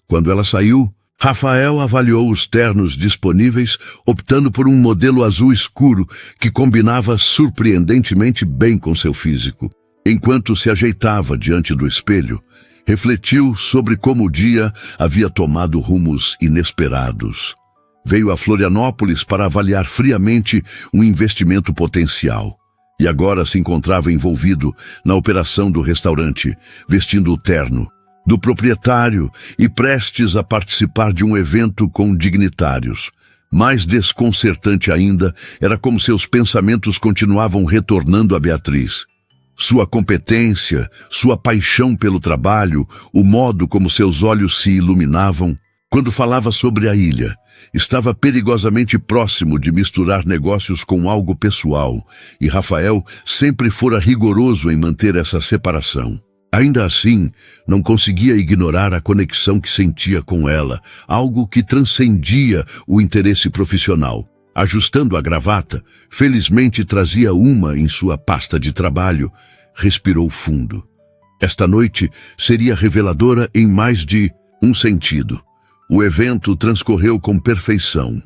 [SPEAKER 1] Quando ela saiu, Rafael avaliou os ternos disponíveis, optando por um modelo azul escuro que combinava surpreendentemente bem com seu físico. Enquanto se ajeitava diante do espelho, refletiu sobre como o dia havia tomado rumos inesperados. Veio a Florianópolis para avaliar friamente um investimento potencial. E agora se encontrava envolvido na operação do restaurante, vestindo o terno do proprietário e prestes a participar de um evento com dignitários. Mais desconcertante ainda era como seus pensamentos continuavam retornando a Beatriz. Sua competência, sua paixão pelo trabalho, o modo como seus olhos se iluminavam. Quando falava sobre a ilha, estava perigosamente próximo de misturar negócios com algo pessoal, e Rafael sempre fora rigoroso em manter essa separação. Ainda assim, não conseguia ignorar a conexão que sentia com ela, algo que transcendia o interesse profissional. Ajustando a gravata, felizmente trazia uma em sua pasta de trabalho, respirou fundo. Esta noite seria reveladora em mais de um sentido. O evento transcorreu com perfeição.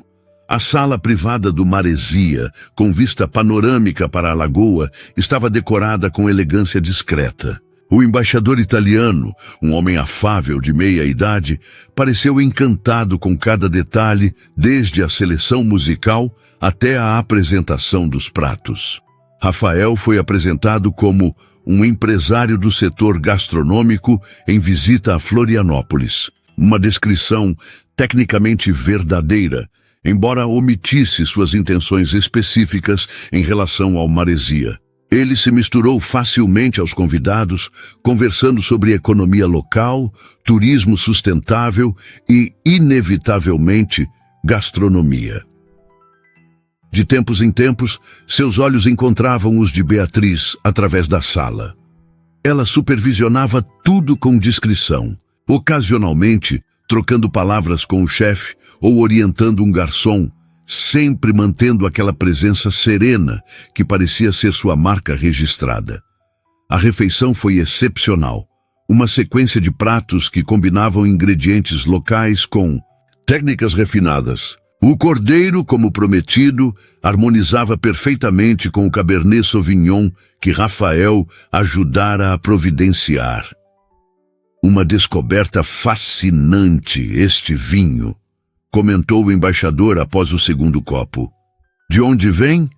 [SPEAKER 1] A sala privada do Maresia, com vista panorâmica para a lagoa, estava decorada com elegância discreta. O embaixador italiano, um homem afável de meia idade, pareceu encantado com cada detalhe, desde a seleção musical até a apresentação dos pratos. Rafael foi apresentado como um empresário do setor gastronômico em visita a Florianópolis. Uma descrição tecnicamente verdadeira, embora omitisse suas intenções específicas em relação ao Maresia. Ele se misturou facilmente aos convidados, conversando sobre economia local, turismo sustentável e, inevitavelmente, gastronomia. De tempos em tempos, seus olhos encontravam os de Beatriz através da sala. Ela supervisionava tudo com discrição, ocasionalmente trocando palavras com o chefe ou orientando um garçom, sempre mantendo aquela presença serena que parecia ser sua marca registrada. A refeição foi excepcional, uma sequência de pratos que combinavam ingredientes locais com técnicas refinadas. O cordeiro, como prometido, harmonizava perfeitamente com o Cabernet Sauvignon que Rafael ajudara a providenciar. Uma descoberta fascinante, este vinho, comentou o embaixador após o segundo copo. De onde vem?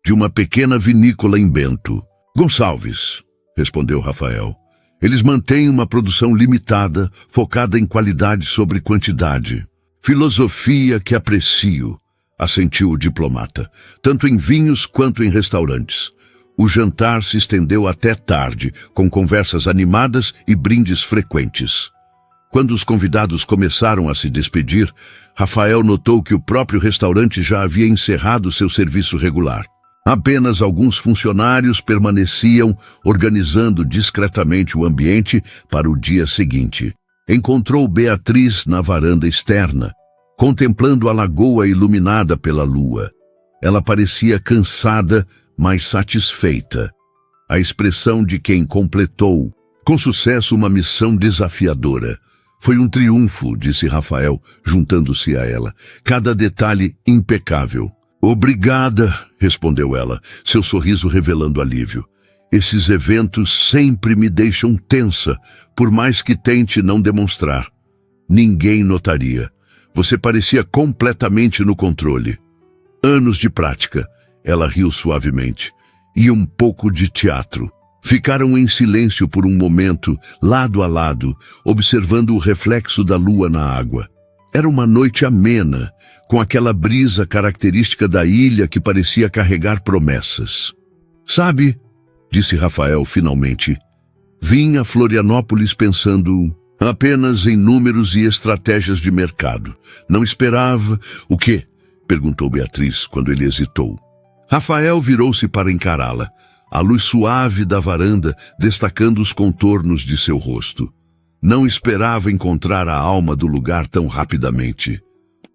[SPEAKER 1] De uma pequena vinícola em Bento. Gonçalves, respondeu Rafael. Eles mantêm uma produção limitada, focada em qualidade sobre quantidade. Filosofia que aprecio, assentiu o diplomata, tanto em vinhos quanto em restaurantes. O jantar se estendeu até tarde, com conversas animadas e brindes frequentes. Quando os convidados começaram a se despedir, Rafael notou que o próprio restaurante já havia encerrado seu serviço regular. Apenas alguns funcionários permaneciam organizando discretamente o ambiente para o dia seguinte. Encontrou Beatriz na varanda externa, contemplando a lagoa iluminada pela lua. Ela parecia cansada, mas satisfeita. A expressão de quem completou com sucesso uma missão desafiadora. Foi um triunfo, disse Rafael, juntando-se a ela. Cada detalhe impecável. Obrigada, respondeu ela, seu sorriso revelando alívio. Esses eventos sempre me deixam tensa, por mais que tente não demonstrar. Ninguém notaria. Você parecia completamente no controle. Anos de prática, ela riu suavemente, e um pouco de teatro. Ficaram em silêncio por um momento, lado a lado, observando o reflexo da lua na água. Era uma noite amena, com aquela brisa característica da ilha que parecia carregar promessas. Sabe, disse Rafael finalmente, Vinha a Florianópolis pensando apenas em números e estratégias de mercado. Não esperava... O quê? Perguntou Beatriz quando ele hesitou. Rafael virou-se para encará-la, a luz suave da varanda destacando os contornos de seu rosto. Não esperava encontrar a alma do lugar tão rapidamente.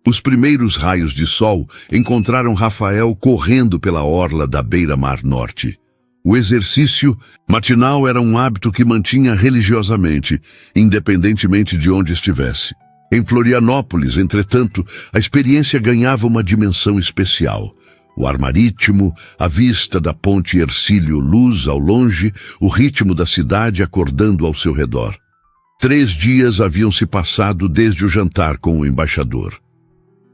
[SPEAKER 1] Os primeiros raios de sol encontraram Rafael correndo pela orla da beira-mar norte. O exercício matinal era um hábito que mantinha religiosamente, independentemente de onde estivesse. Em Florianópolis, entretanto, a experiência ganhava uma dimensão especial. O ar marítimo, a vista da ponte Hercílio Luz ao longe, o ritmo da cidade acordando ao seu redor. 3 dias haviam se passado desde o jantar com o embaixador.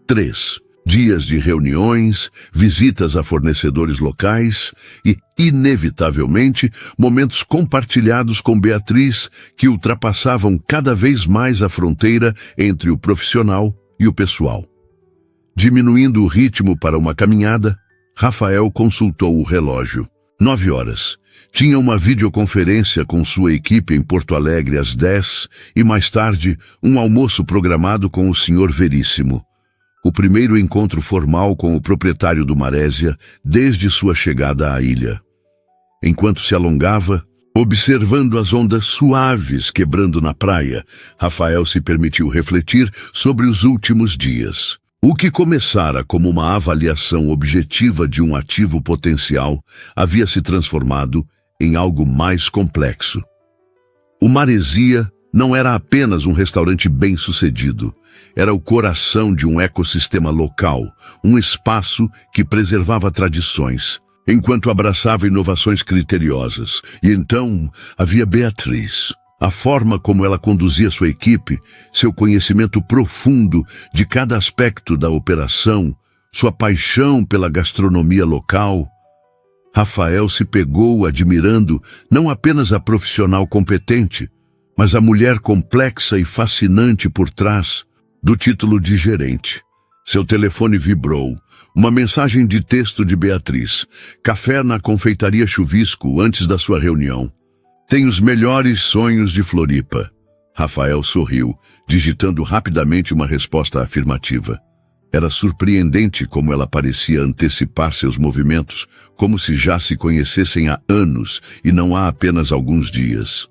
[SPEAKER 1] 3 dias de reuniões, visitas a fornecedores locais e, inevitavelmente, momentos compartilhados com Beatriz que ultrapassavam cada vez mais a fronteira entre o profissional e o pessoal. Diminuindo o ritmo para uma caminhada, Rafael consultou o relógio. 9 horas. Tinha uma videoconferência com sua equipe em Porto Alegre às 10 e, mais tarde, um almoço programado com o Sr. Veríssimo. O primeiro encontro formal com o proprietário do Marésia desde sua chegada à ilha. Enquanto se alongava, observando as ondas suaves quebrando na praia, Rafael se permitiu refletir sobre os últimos dias. O que começara como uma avaliação objetiva de um ativo potencial havia se transformado em algo mais complexo. O Marésia não era apenas um restaurante bem-sucedido, era o coração de um ecossistema local, um espaço que preservava tradições, enquanto abraçava inovações criteriosas. E então havia Beatriz. A forma como ela conduzia sua equipe, seu conhecimento profundo de cada aspecto da operação, sua paixão pela gastronomia local. Rafael se pegou admirando não apenas a profissional competente, mas a mulher complexa e fascinante por trás do título de gerente. Seu telefone vibrou. Uma mensagem de texto de Beatriz. Café na confeitaria Chuvisco antes da sua reunião. Tem os melhores sonhos de Floripa. Rafael sorriu, digitando rapidamente uma resposta afirmativa. Era surpreendente como ela parecia antecipar seus movimentos, como se já se conhecessem há anos e não há apenas alguns dias.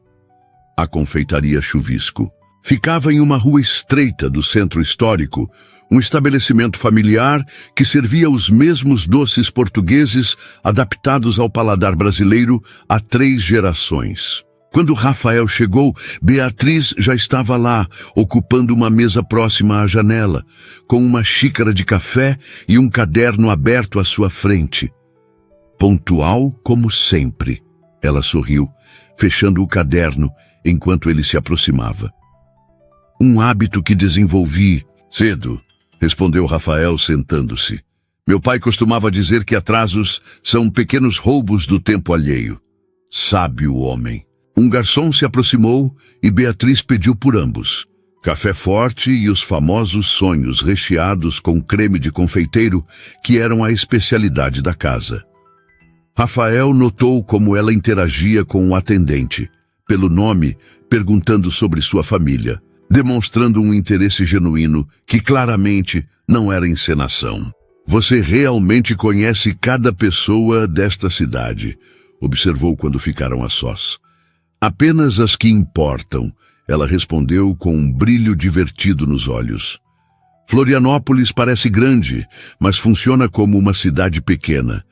[SPEAKER 1] A confeitaria Chuvisco ficava em uma rua estreita do centro histórico, um estabelecimento familiar que servia os mesmos doces portugueses adaptados ao paladar brasileiro há 3 gerações. Quando Rafael chegou, Beatriz já estava lá, ocupando uma mesa próxima à janela, com uma xícara de café e um caderno aberto à sua frente. Pontual como sempre, ela sorriu, fechando o caderno enquanto ele se aproximava. Um hábito que desenvolvi cedo, respondeu Rafael sentando-se. Meu pai costumava dizer que atrasos são pequenos roubos do tempo alheio. Sábio homem. Um garçom se aproximou e Beatriz pediu por ambos. Café forte e os famosos sonhos recheados com creme de confeiteiro, que eram a especialidade da casa. Rafael notou como ela interagia com o atendente, pelo nome, perguntando sobre sua família, demonstrando um interesse genuíno que claramente não era encenação. Você realmente conhece cada pessoa desta cidade, observou quando ficaram a sós. Apenas as que importam, ela respondeu com um brilho divertido nos olhos. Florianópolis parece grande, mas funciona como uma cidade pequena.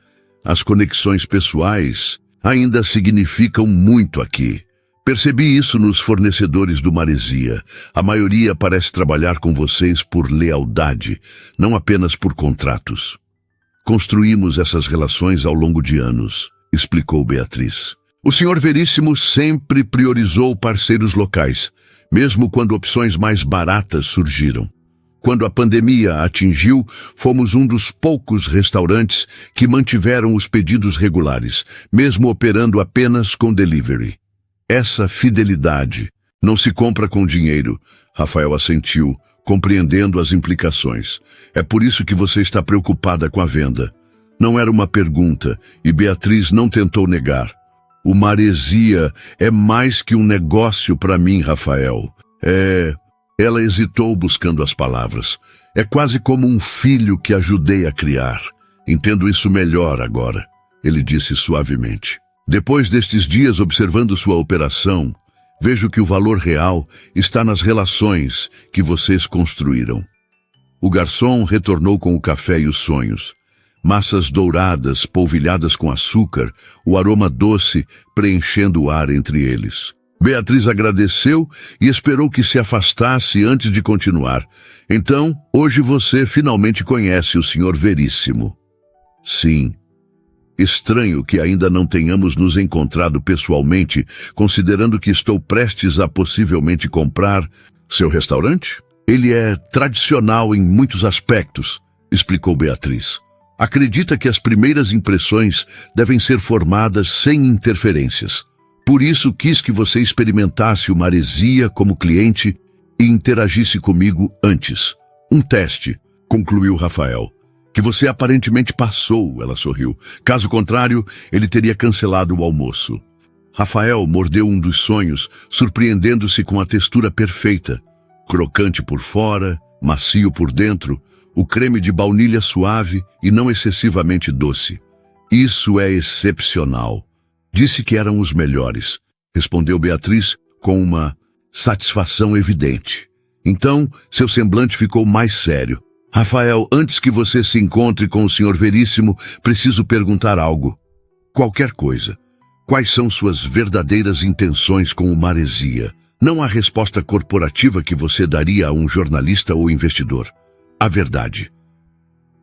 [SPEAKER 1] As conexões pessoais ainda significam muito aqui. Percebi isso nos fornecedores do Marésia. A maioria parece trabalhar com vocês por lealdade, não apenas por contratos. Construímos essas relações ao longo de anos, explicou Beatriz. O Sr. Veríssimo sempre priorizou parceiros locais, mesmo quando opções mais baratas surgiram. Quando a pandemia a atingiu, fomos um dos poucos restaurantes que mantiveram os pedidos regulares, mesmo operando apenas com delivery. Essa fidelidade não se compra com dinheiro, Rafael assentiu, compreendendo as implicações. É por isso que você está preocupada com a venda. Não era uma pergunta, e Beatriz não tentou negar. O Maresia é mais que um negócio para mim, Rafael. Ela hesitou buscando as palavras. É quase como um filho que ajudei a criar. Entendo isso melhor agora, ele disse suavemente. Depois destes dias observando sua operação, vejo que o valor real está nas relações que vocês construíram. O garçom retornou com o café e os sonhos. Massas douradas, polvilhadas com açúcar, o aroma doce preenchendo o ar entre eles. Beatriz agradeceu e esperou que se afastasse antes de continuar. Então, hoje você finalmente conhece o Sr. Veríssimo. Sim. Estranho que ainda não tenhamos nos encontrado pessoalmente, considerando que estou prestes a possivelmente comprar seu restaurante? Ele é tradicional em muitos aspectos, explicou Beatriz. Acredita que as primeiras impressões devem ser formadas sem interferências. Por isso quis que você experimentasse o Maresia como cliente e interagisse comigo antes. Um teste, concluiu Rafael. Que você aparentemente passou, ela sorriu. Caso contrário, ele teria cancelado o almoço. Rafael mordeu um dos sonhos, surpreendendo-se com a textura perfeita. Crocante por fora, macio por dentro, o creme de baunilha suave e não excessivamente doce. Isso é excepcional. Disse que eram os melhores, respondeu Beatriz com uma satisfação evidente. Então, seu semblante ficou mais sério. Rafael, antes que você se encontre com o Sr. Veríssimo, preciso perguntar algo. Qualquer coisa. Quais são suas verdadeiras intenções com o Maresia? Não a resposta corporativa que você daria a um jornalista ou investidor. A verdade.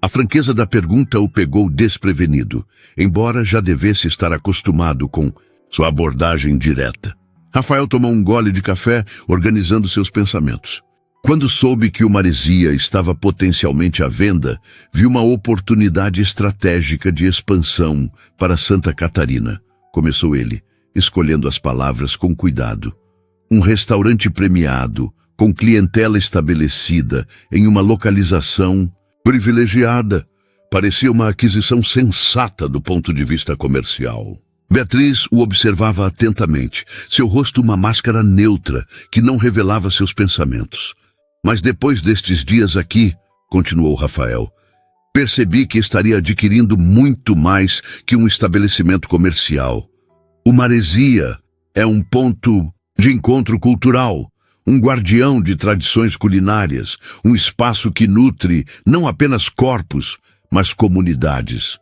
[SPEAKER 1] A franqueza da pergunta o pegou desprevenido, embora já devesse estar acostumado com sua abordagem direta. Rafael tomou um gole de café, organizando seus pensamentos. Quando soube que o Maresia estava potencialmente à venda, viu uma oportunidade estratégica de expansão para Santa Catarina, começou ele, escolhendo as palavras com cuidado. Um restaurante premiado, com clientela estabelecida, em uma localização privilegiada. Parecia uma aquisição sensata do ponto de vista comercial. Beatriz o observava atentamente, seu rosto uma máscara neutra que não revelava seus pensamentos. Mas depois destes dias aqui, continuou Rafael, percebi que estaria adquirindo muito mais que um estabelecimento comercial. O Maresia é um ponto de encontro cultural, um guardião de tradições culinárias, um espaço que nutre não apenas corpos, mas comunidades.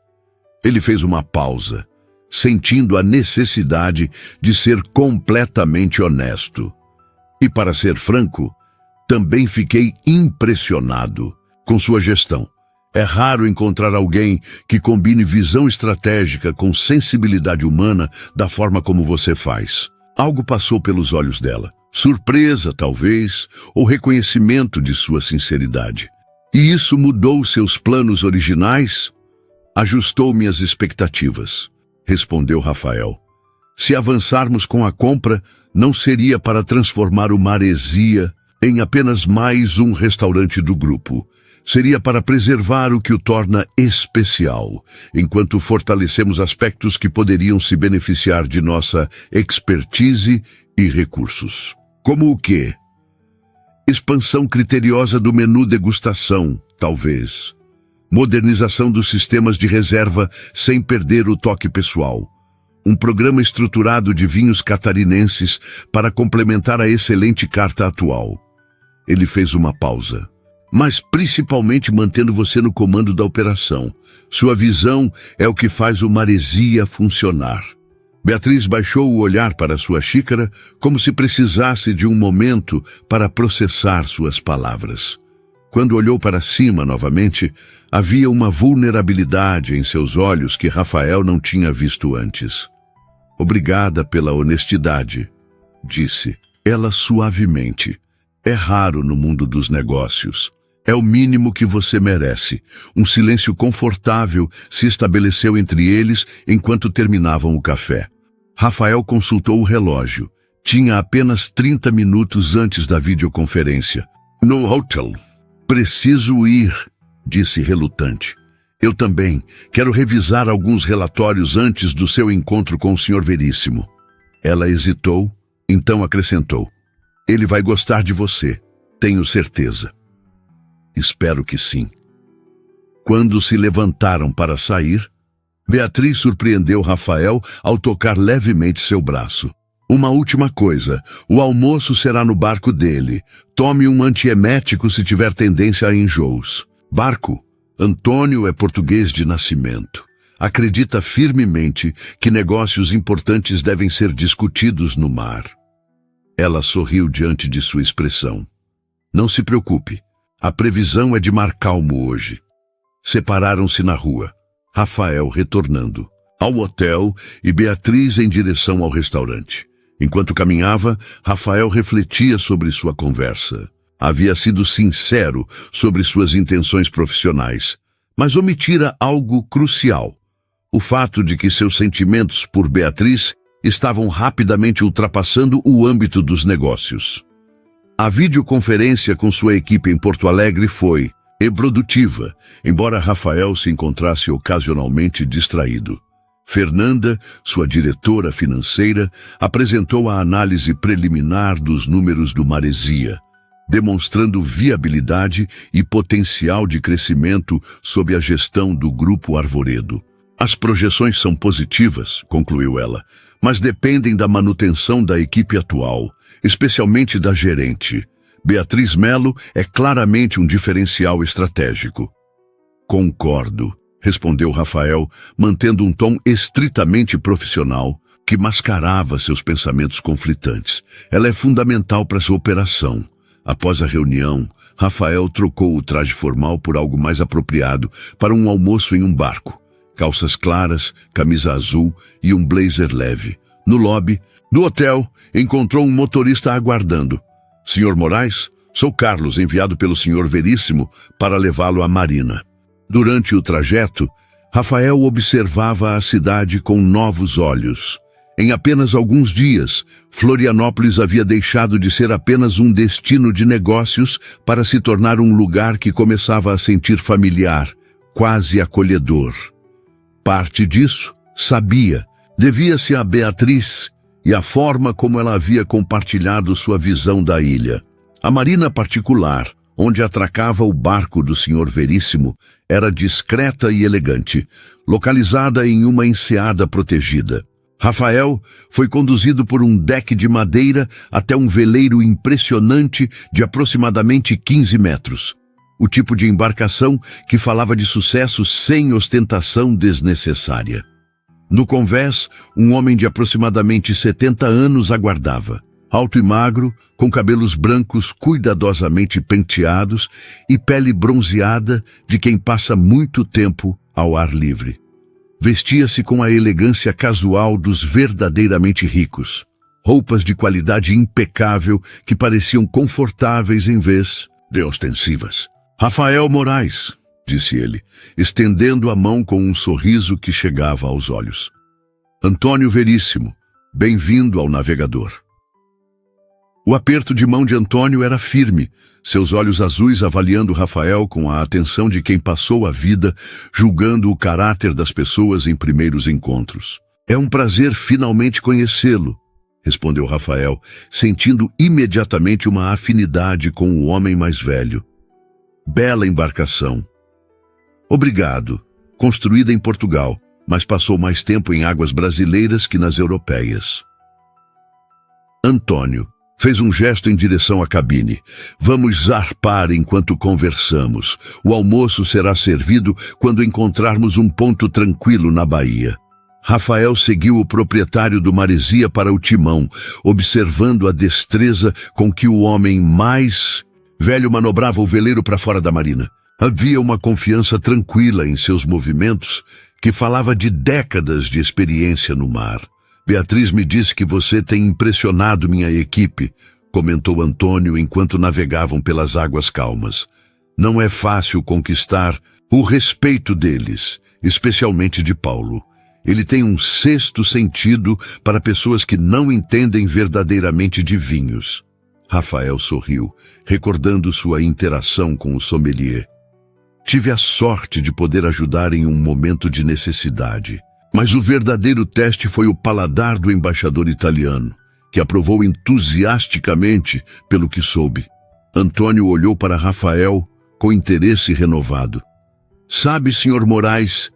[SPEAKER 1] Ele fez uma pausa, sentindo a necessidade de ser completamente honesto. E para ser franco, também fiquei impressionado com sua gestão. É raro encontrar alguém que combine visão estratégica com sensibilidade humana da forma como você faz. Algo passou pelos olhos dela. Surpresa, talvez, ou reconhecimento de sua sinceridade. E isso mudou seus planos originais? Ajustou minhas expectativas, respondeu Rafael. Se avançarmos com a compra, não seria para transformar o Maresia em apenas mais um restaurante do grupo. Seria para preservar o que o torna especial, enquanto fortalecemos aspectos que poderiam se beneficiar de nossa expertise e recursos. Como o quê? Expansão criteriosa do menu degustação, talvez. Modernização dos sistemas de reserva sem perder o toque pessoal. Um programa estruturado de vinhos catarinenses para complementar a excelente carta atual. Ele fez uma pausa. Mas principalmente mantendo você no comando da operação. Sua visão é o que faz o Maresia funcionar. Beatriz baixou o olhar para sua xícara, como se precisasse de um momento para processar suas palavras. Quando olhou para cima novamente, havia uma vulnerabilidade em seus olhos que Rafael não tinha visto antes. Obrigada pela honestidade, disse ela suavemente. É raro no mundo dos negócios. É o mínimo que você merece. Um silêncio confortável se estabeleceu entre eles enquanto terminavam o café. Rafael consultou o relógio. Tinha apenas 30 minutos antes da videoconferência. No hotel. Preciso ir, disse relutante. Eu também. Quero revisar alguns relatórios antes do seu encontro com o Sr. Veríssimo. Ela hesitou, então acrescentou. Ele vai gostar de você, tenho certeza. Espero que sim. Quando se levantaram para sair, Beatriz surpreendeu Rafael ao tocar levemente seu braço. Uma última coisa, o almoço será no barco dele. Tome um antiemético se tiver tendência a enjoos. Barco? Antônio é português de nascimento. Acredita firmemente que negócios importantes devem ser discutidos no mar. Ela sorriu diante de sua expressão. Não se preocupe, a previsão é de mar calmo hoje. Separaram-se na rua, Rafael retornando ao hotel e Beatriz em direção ao restaurante. Enquanto caminhava, Rafael refletia sobre sua conversa. Havia sido sincero sobre suas intenções profissionais, mas omitira algo crucial. O fato de que seus sentimentos por Beatriz estavam rapidamente ultrapassando o âmbito dos negócios. A videoconferência com sua equipe em Porto Alegre foi produtiva, embora Rafael se encontrasse ocasionalmente distraído. Fernanda, sua diretora financeira, apresentou a análise preliminar dos números do Maresia, demonstrando viabilidade e potencial de crescimento sob a gestão do Grupo Arvoredo. As projeções são positivas, concluiu ela, mas dependem da manutenção da equipe atual, especialmente da gerente. Beatriz Melo é claramente um diferencial estratégico. Concordo, respondeu Rafael, mantendo um tom estritamente profissional que mascarava seus pensamentos conflitantes. Ela é fundamental para sua operação. Após a reunião, Rafael trocou o traje formal por algo mais apropriado para um almoço em um barco. Calças claras, camisa azul e um blazer leve. No lobby do hotel, encontrou um motorista aguardando. Sr. Moraes, sou Carlos, enviado pelo Sr. Veríssimo para levá-lo à Marina. Durante o trajeto, Rafael observava a cidade com novos olhos. Em apenas alguns dias, Florianópolis havia deixado de ser apenas um destino de negócios para se tornar um lugar que começava a sentir familiar, quase acolhedor. Parte disso, sabia, devia-se a Beatriz e a forma como ela havia compartilhado sua visão da ilha. A marina particular, onde atracava o barco do Sr. Veríssimo, era discreta e elegante, localizada em uma enseada protegida. Rafael foi conduzido por um deck de madeira até um veleiro impressionante de aproximadamente 15 metros. O tipo de embarcação que falava de sucesso sem ostentação desnecessária. No convés, um homem de aproximadamente 70 anos aguardava. Alto e magro, com cabelos brancos cuidadosamente penteados e pele bronzeada de quem passa muito tempo ao ar livre. Vestia-se com a elegância casual dos verdadeiramente ricos. Roupas de qualidade impecável que pareciam confortáveis em vez de ostensivas. Rafael Moraes, disse ele, estendendo a mão com um sorriso que chegava aos olhos. Antônio Veríssimo, bem-vindo ao Navegador. O aperto de mão de Antônio era firme, seus olhos azuis avaliando Rafael com a atenção de quem passou a vida julgando o caráter das pessoas em primeiros encontros. É um prazer finalmente conhecê-lo, respondeu Rafael, sentindo imediatamente uma afinidade com o homem mais velho. Bela embarcação. Obrigado. Construída em Portugal, mas passou mais tempo em águas brasileiras que nas europeias. Antônio fez um gesto em direção à cabine. Vamos zarpar enquanto conversamos. O almoço será servido quando encontrarmos um ponto tranquilo na baía. Rafael seguiu o proprietário do Maresia para o timão, observando a destreza com que o homem mais velho manobrava o veleiro para fora da marina. Havia uma confiança tranquila em seus movimentos que falava de décadas de experiência no mar. Beatriz me disse que você tem impressionado minha equipe, comentou Antônio enquanto navegavam pelas águas calmas. Não é fácil conquistar o respeito deles, especialmente de Paulo. Ele tem um sexto sentido para pessoas que não entendem verdadeiramente de vinhos. Rafael sorriu, recordando sua interação com o sommelier. Tive a sorte de poder ajudar em um momento de necessidade. Mas o verdadeiro teste foi o paladar do embaixador italiano, que aprovou entusiasticamente pelo que soube. Antônio olhou para Rafael com interesse renovado. Sabe, Sr. Moraes...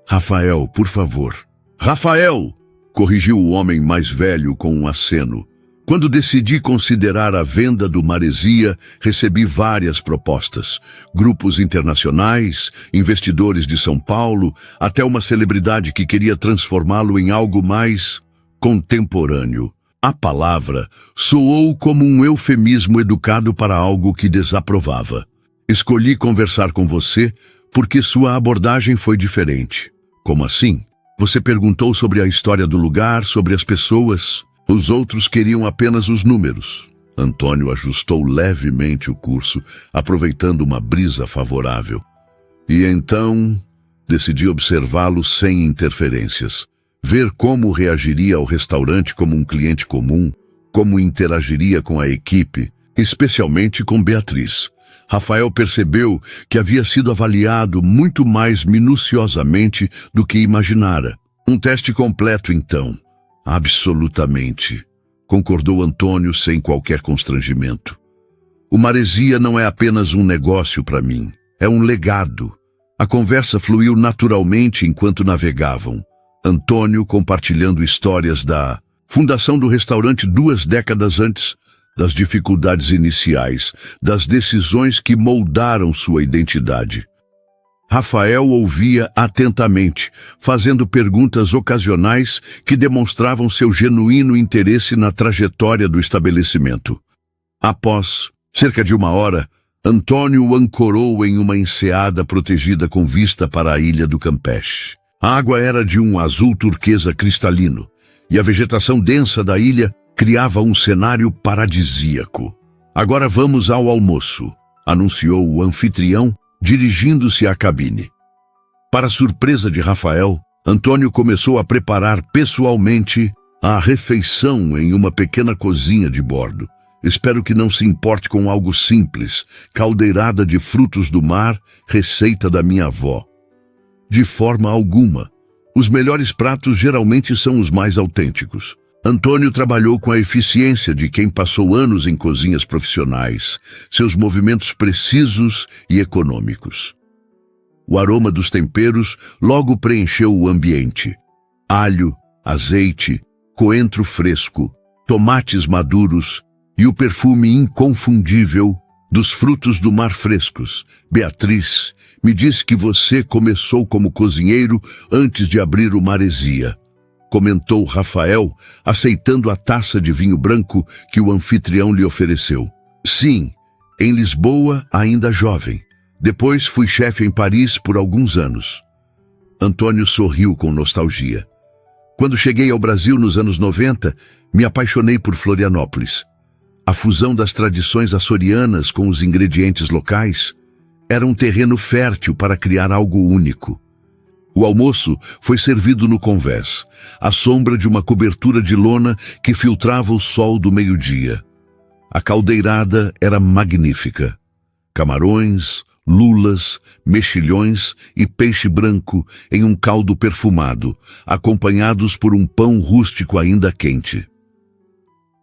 [SPEAKER 1] Rafael, por favor. Rafael! Corrigiu o homem mais velho com um aceno. Quando decidi considerar a venda do Maresia, recebi várias propostas. Grupos internacionais, investidores de São Paulo, até uma celebridade que queria transformá-lo em algo mais contemporâneo. A palavra soou como um eufemismo educado para algo que desaprovava. Escolhi conversar com você porque sua abordagem foi diferente. Como assim? Você perguntou sobre a história do lugar, sobre as pessoas. Os outros queriam apenas os números. Antônio ajustou levemente o curso, aproveitando uma brisa favorável. E então, decidi observá-lo sem interferências. Ver como reagiria ao restaurante como um cliente comum, como interagiria com a equipe, especialmente com Beatriz. Rafael percebeu que havia sido avaliado muito mais minuciosamente do que imaginara. Um teste completo, então. Absolutamente, concordou Antônio sem qualquer constrangimento. O Maresia não é apenas um negócio para mim, é um legado. A conversa fluiu naturalmente enquanto navegavam. Antônio compartilhando histórias da fundação do restaurante 2 décadas antes, das dificuldades iniciais, das decisões que moldaram sua identidade. Rafael ouvia atentamente, fazendo perguntas ocasionais que demonstravam seu genuíno interesse na trajetória do estabelecimento. Após cerca de 1 hora, Antônio o ancorou em uma enseada protegida com vista para a ilha do Campeche. A água era de um azul turquesa cristalino, e a vegetação densa da ilha criava um cenário paradisíaco. Agora vamos ao almoço, anunciou o anfitrião, dirigindo-se à cabine. Para surpresa de Rafael, Antônio começou a preparar pessoalmente a refeição em uma pequena cozinha de bordo. Espero que não se importe com algo simples, caldeirada de frutos do mar, receita da minha avó. De forma alguma. Os melhores pratos geralmente são os mais autênticos. Antônio trabalhou com a eficiência de quem passou anos em cozinhas profissionais, seus movimentos precisos e econômicos. O aroma dos temperos logo preencheu o ambiente. Alho, azeite, coentro fresco, tomates maduros e o perfume inconfundível dos frutos do mar frescos. Beatriz, me disse que você começou como cozinheiro antes de abrir o Maresia, comentou Rafael, aceitando a taça de vinho branco que o anfitrião lhe ofereceu. Sim, em Lisboa, ainda jovem. Depois fui chefe em Paris por alguns anos. Antônio sorriu com nostalgia. Quando cheguei ao Brasil nos anos 90, me apaixonei por Florianópolis. A fusão das tradições açorianas com os ingredientes locais era um terreno fértil para criar algo único. O almoço foi servido no convés, à sombra de uma cobertura de lona que filtrava o sol do meio-dia. A caldeirada era magnífica. Camarões, lulas, mexilhões e peixe branco em um caldo perfumado, acompanhados por um pão rústico ainda quente.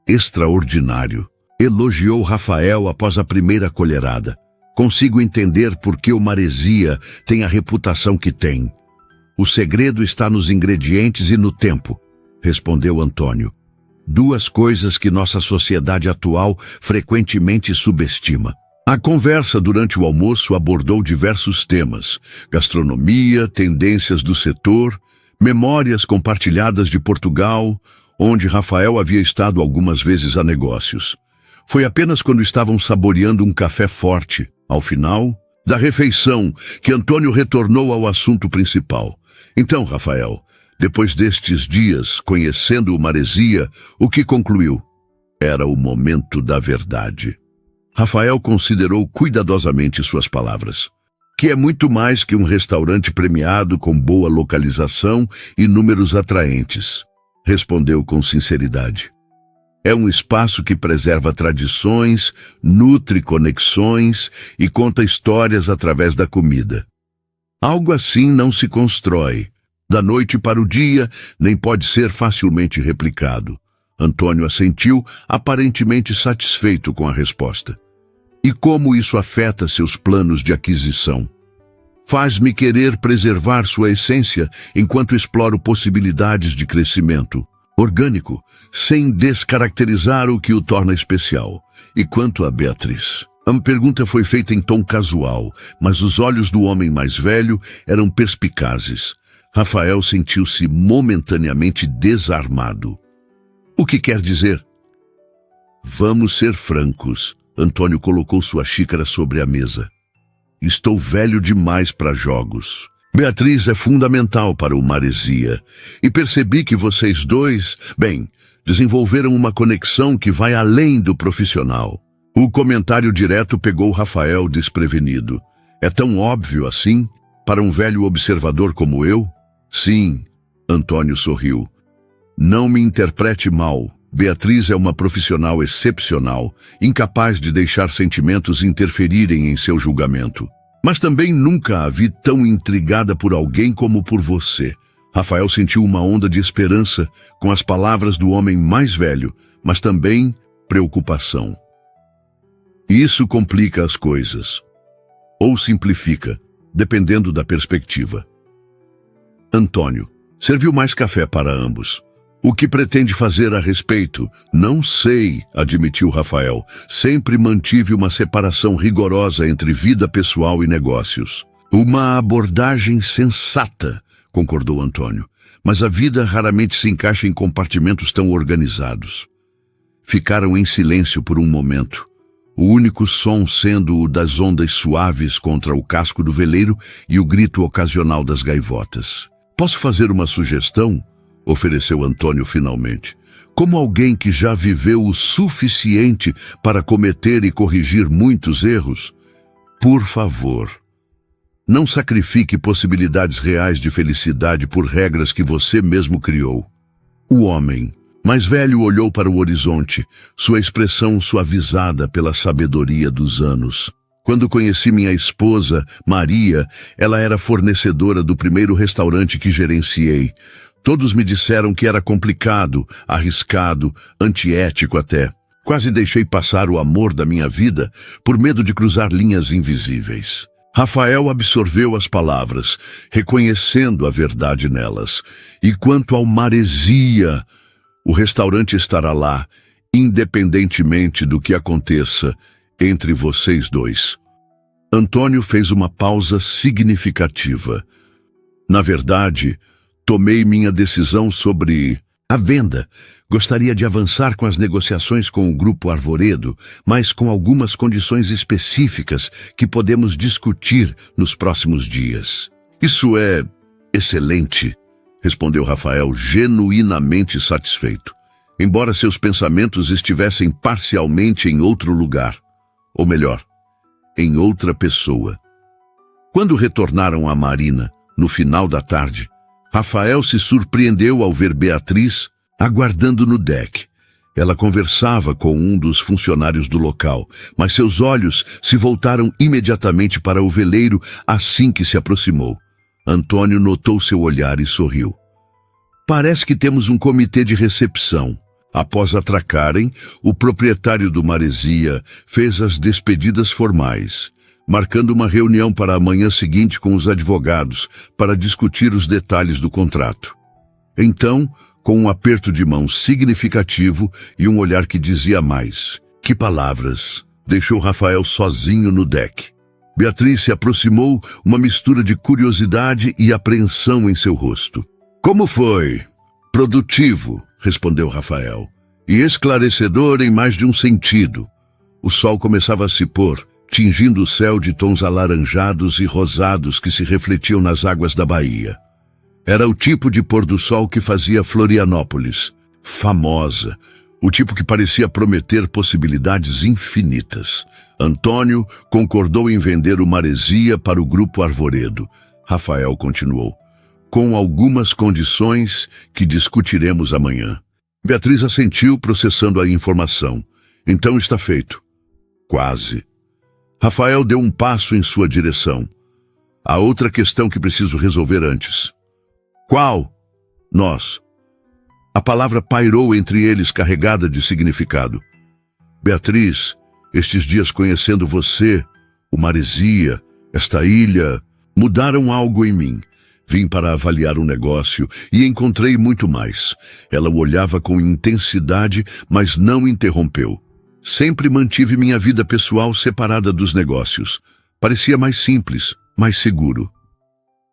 [SPEAKER 1] Extraordinário, elogiou Rafael após a primeira colherada. Consigo entender por que o Maresia tem a reputação que tem. O segredo está nos ingredientes e no tempo, respondeu Antônio. 2 coisas que nossa sociedade atual frequentemente subestima. A conversa durante o almoço abordou diversos temas: gastronomia, tendências do setor, memórias compartilhadas de Portugal, onde Rafael havia estado algumas vezes a negócios. Foi apenas quando estavam saboreando um café forte, ao final da refeição, que Antônio retornou ao assunto principal. Então, Rafael, depois destes dias conhecendo o Maresia, o que concluiu? Era o momento da verdade. Rafael considerou cuidadosamente suas palavras, que é muito mais que um restaurante premiado com boa localização e números atraentes, respondeu com sinceridade. É um espaço que preserva tradições, nutre conexões e conta histórias através da comida. Algo assim não se constrói. Da noite para o dia, nem pode ser facilmente replicado. Antônio assentiu, aparentemente satisfeito com a resposta. E como isso afeta seus planos de aquisição? Faz-me querer preservar sua essência enquanto exploro possibilidades de crescimento orgânico, sem descaracterizar o que o torna especial. E quanto a Beatriz? A pergunta foi feita em tom casual, mas os olhos do homem mais velho eram perspicazes. Rafael sentiu-se momentaneamente desarmado. O que quer dizer? Vamos ser francos. Antônio colocou sua xícara sobre a mesa. Estou velho demais para jogos. Beatriz é fundamental para o Maresia. E percebi que vocês dois, desenvolveram uma conexão que vai além do profissional. O comentário direto pegou Rafael desprevenido. É tão óbvio assim? Para um velho observador como eu? Sim, Antônio sorriu. Não me interprete mal. Beatriz é uma profissional excepcional, incapaz de deixar sentimentos interferirem em seu julgamento. Mas também nunca a vi tão intrigada por alguém como por você. Rafael sentiu uma onda de esperança com as palavras do homem mais velho, mas também preocupação. Isso complica as coisas. Ou simplifica, dependendo da perspectiva. Antônio, serviu mais café para ambos. O que pretende fazer a respeito? Não sei, admitiu Rafael. Sempre mantive uma separação rigorosa entre vida pessoal e negócios. Uma abordagem sensata, concordou Antônio. Mas a vida raramente se encaixa em compartimentos tão organizados. Ficaram em silêncio por um momento. O único som sendo o das ondas suaves contra o casco do veleiro e o grito ocasional das gaivotas. Posso fazer uma sugestão? Ofereceu Antônio finalmente. Como alguém que já viveu o suficiente para cometer e corrigir muitos erros, por favor, não sacrifique possibilidades reais de felicidade por regras que você mesmo criou. O homem mais velho olhou para o horizonte, sua expressão suavizada pela sabedoria dos anos. Quando conheci minha esposa, Maria, ela era fornecedora do primeiro restaurante que gerenciei. Todos me disseram que era complicado, arriscado, antiético até. Quase deixei passar o amor da minha vida por medo de cruzar linhas invisíveis. Rafael absorveu as palavras, reconhecendo a verdade nelas. E quanto ao Maresia, o restaurante estará lá, independentemente do que aconteça entre vocês dois. Antônio fez uma pausa significativa. Na verdade, tomei minha decisão sobre a venda. Gostaria de avançar com as negociações com o Grupo Arvoredo, mas com algumas condições específicas que podemos discutir nos próximos dias. Isso é excelente, respondeu Rafael, genuinamente satisfeito, embora seus pensamentos estivessem parcialmente em outro lugar, ou melhor, em outra pessoa. Quando retornaram à marina, no final da tarde, Rafael se surpreendeu ao ver Beatriz aguardando no deck. Ela conversava com um dos funcionários do local, mas seus olhos se voltaram imediatamente para o veleiro assim que se aproximou. Antônio notou seu olhar e sorriu. Parece que temos um comitê de recepção. Após atracarem, o proprietário do Maresia fez as despedidas formais, marcando uma reunião para a manhã seguinte com os advogados para discutir os detalhes do contrato. Então, com um aperto de mão significativo e um olhar que dizia mais. Que palavras! Deixou Rafael sozinho no deck. Beatriz se aproximou, uma mistura de curiosidade e apreensão em seu rosto. Como foi? Produtivo, respondeu Rafael. E esclarecedor em mais de um sentido. O sol começava a se pôr, tingindo o céu de tons alaranjados e rosados que se refletiam nas águas da baía. Era o tipo de pôr do sol que fazia Florianópolis famosa, o tipo que parecia prometer possibilidades infinitas. Antônio concordou em vender o Maresia para o Grupo Arvoredo. Rafael continuou, com algumas condições que discutiremos amanhã. Beatriz assentiu, processando a informação. Então está feito. Quase. Rafael deu um passo em sua direção. Há outra questão que preciso resolver antes. Qual? Nós. A palavra pairou entre eles carregada de significado. Beatriz, estes dias conhecendo você, o Maresia, esta ilha, mudaram algo em mim. Vim para avaliar um negócio e encontrei muito mais. Ela o olhava com intensidade, mas não interrompeu. Sempre mantive minha vida pessoal separada dos negócios. Parecia mais simples, mais seguro.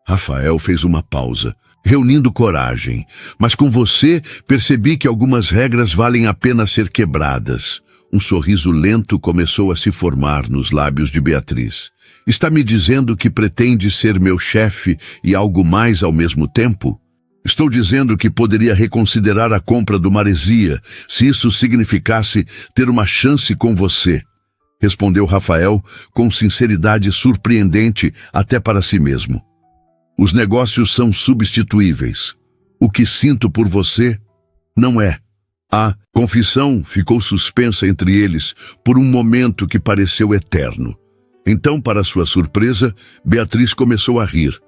[SPEAKER 1] Rafael fez uma pausa, reunindo coragem. Mas com você, percebi que algumas regras valem a pena ser quebradas. Um sorriso lento começou a se formar nos lábios de Beatriz. Está me dizendo que pretende ser meu chefe e algo mais ao mesmo tempo? Estou dizendo que poderia reconsiderar a compra do Maresia, se isso significasse ter uma chance com você, respondeu Rafael com sinceridade surpreendente até para si mesmo. Os negócios são substituíveis. O que sinto por você não é. A confissão ficou suspensa entre eles por um momento que pareceu eterno. Então, para sua surpresa, Beatriz começou a rir.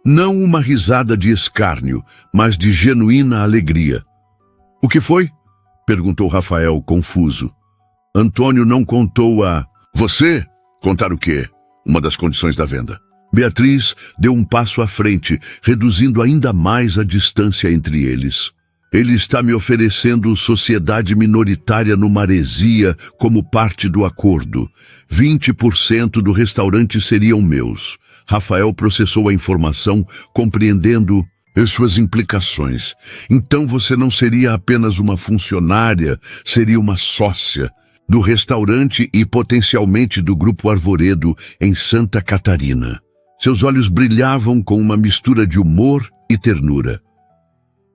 [SPEAKER 1] Não uma risada de escárnio, mas de genuína alegria. O que foi? Perguntou Rafael, confuso. Antônio não contou a... Você? Contar o quê? Uma das condições da venda. Beatriz deu um passo à frente, reduzindo ainda mais a distância entre eles. Ele está me oferecendo sociedade minoritária no Maresia como parte do acordo. 20% do restaurante seriam meus. Rafael processou a informação, compreendendo suas implicações. Então você não seria apenas uma funcionária, seria uma sócia do restaurante e potencialmente do Grupo Arvoredo em Santa Catarina. Seus olhos brilhavam com uma mistura de humor e ternura.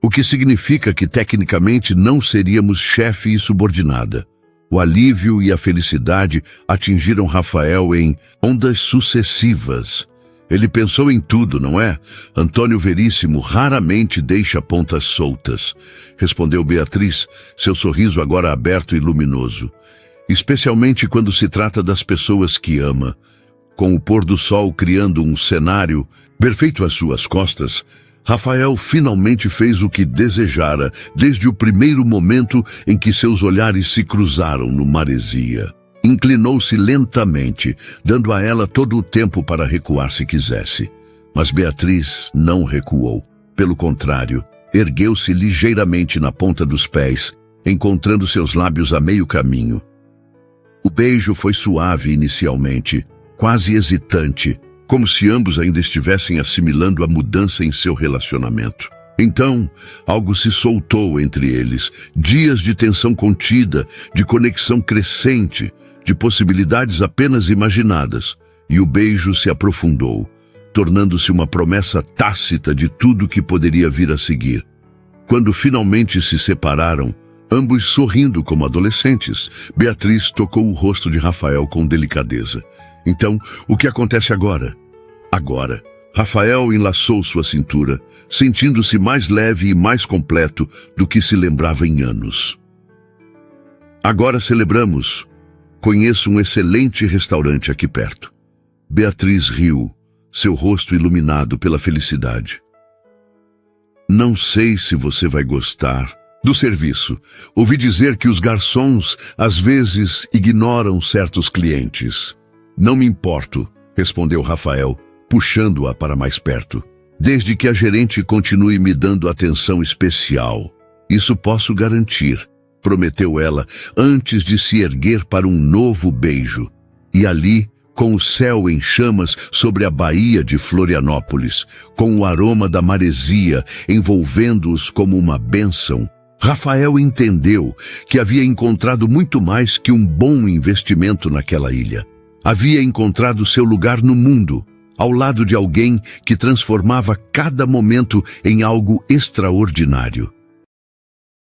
[SPEAKER 1] O que significa que tecnicamente não seríamos chefe e subordinada. O alívio e a felicidade atingiram Rafael em ondas sucessivas. Ele pensou em tudo, não é? Antônio Veríssimo raramente deixa pontas soltas, respondeu Beatriz, seu sorriso agora aberto e luminoso. Especialmente quando se trata das pessoas que ama. Com o pôr do sol criando um cenário perfeito às suas costas, Rafael finalmente fez o que desejara desde o primeiro momento em que seus olhares se cruzaram no Maresia. Inclinou-se lentamente, dando a ela todo o tempo para recuar se quisesse. Mas Beatriz não recuou. Pelo contrário, ergueu-se ligeiramente na ponta dos pés, encontrando seus lábios a meio caminho. O beijo foi suave inicialmente, quase hesitante, como se ambos ainda estivessem assimilando a mudança em seu relacionamento. Então, algo se soltou entre eles, dias de tensão contida, de conexão crescente, de possibilidades apenas imaginadas, e o beijo se aprofundou, tornando-se uma promessa tácita de tudo que poderia vir a seguir. Quando finalmente se separaram, ambos sorrindo como adolescentes, Beatriz tocou o rosto de Rafael com delicadeza. Então, o que acontece agora? Agora, Rafael enlaçou sua cintura, sentindo-se mais leve e mais completo do que se lembrava em anos. Agora celebramos. Conheço um excelente restaurante aqui perto. Beatriz riu, seu rosto iluminado pela felicidade. Não sei se você vai gostar do serviço. Ouvi dizer que os garçons às vezes ignoram certos clientes. Não me importo, respondeu Rafael, puxando-a para mais perto. Desde que a gerente continue me dando atenção especial. Isso posso garantir, prometeu ela, antes de se erguer para um novo beijo. E ali, com o céu em chamas sobre a baía de Florianópolis, com o aroma da maresia envolvendo-os como uma bênção, Rafael entendeu que havia encontrado muito mais que um bom investimento naquela ilha. Havia encontrado seu lugar no mundo, ao lado de alguém que transformava cada momento em algo extraordinário.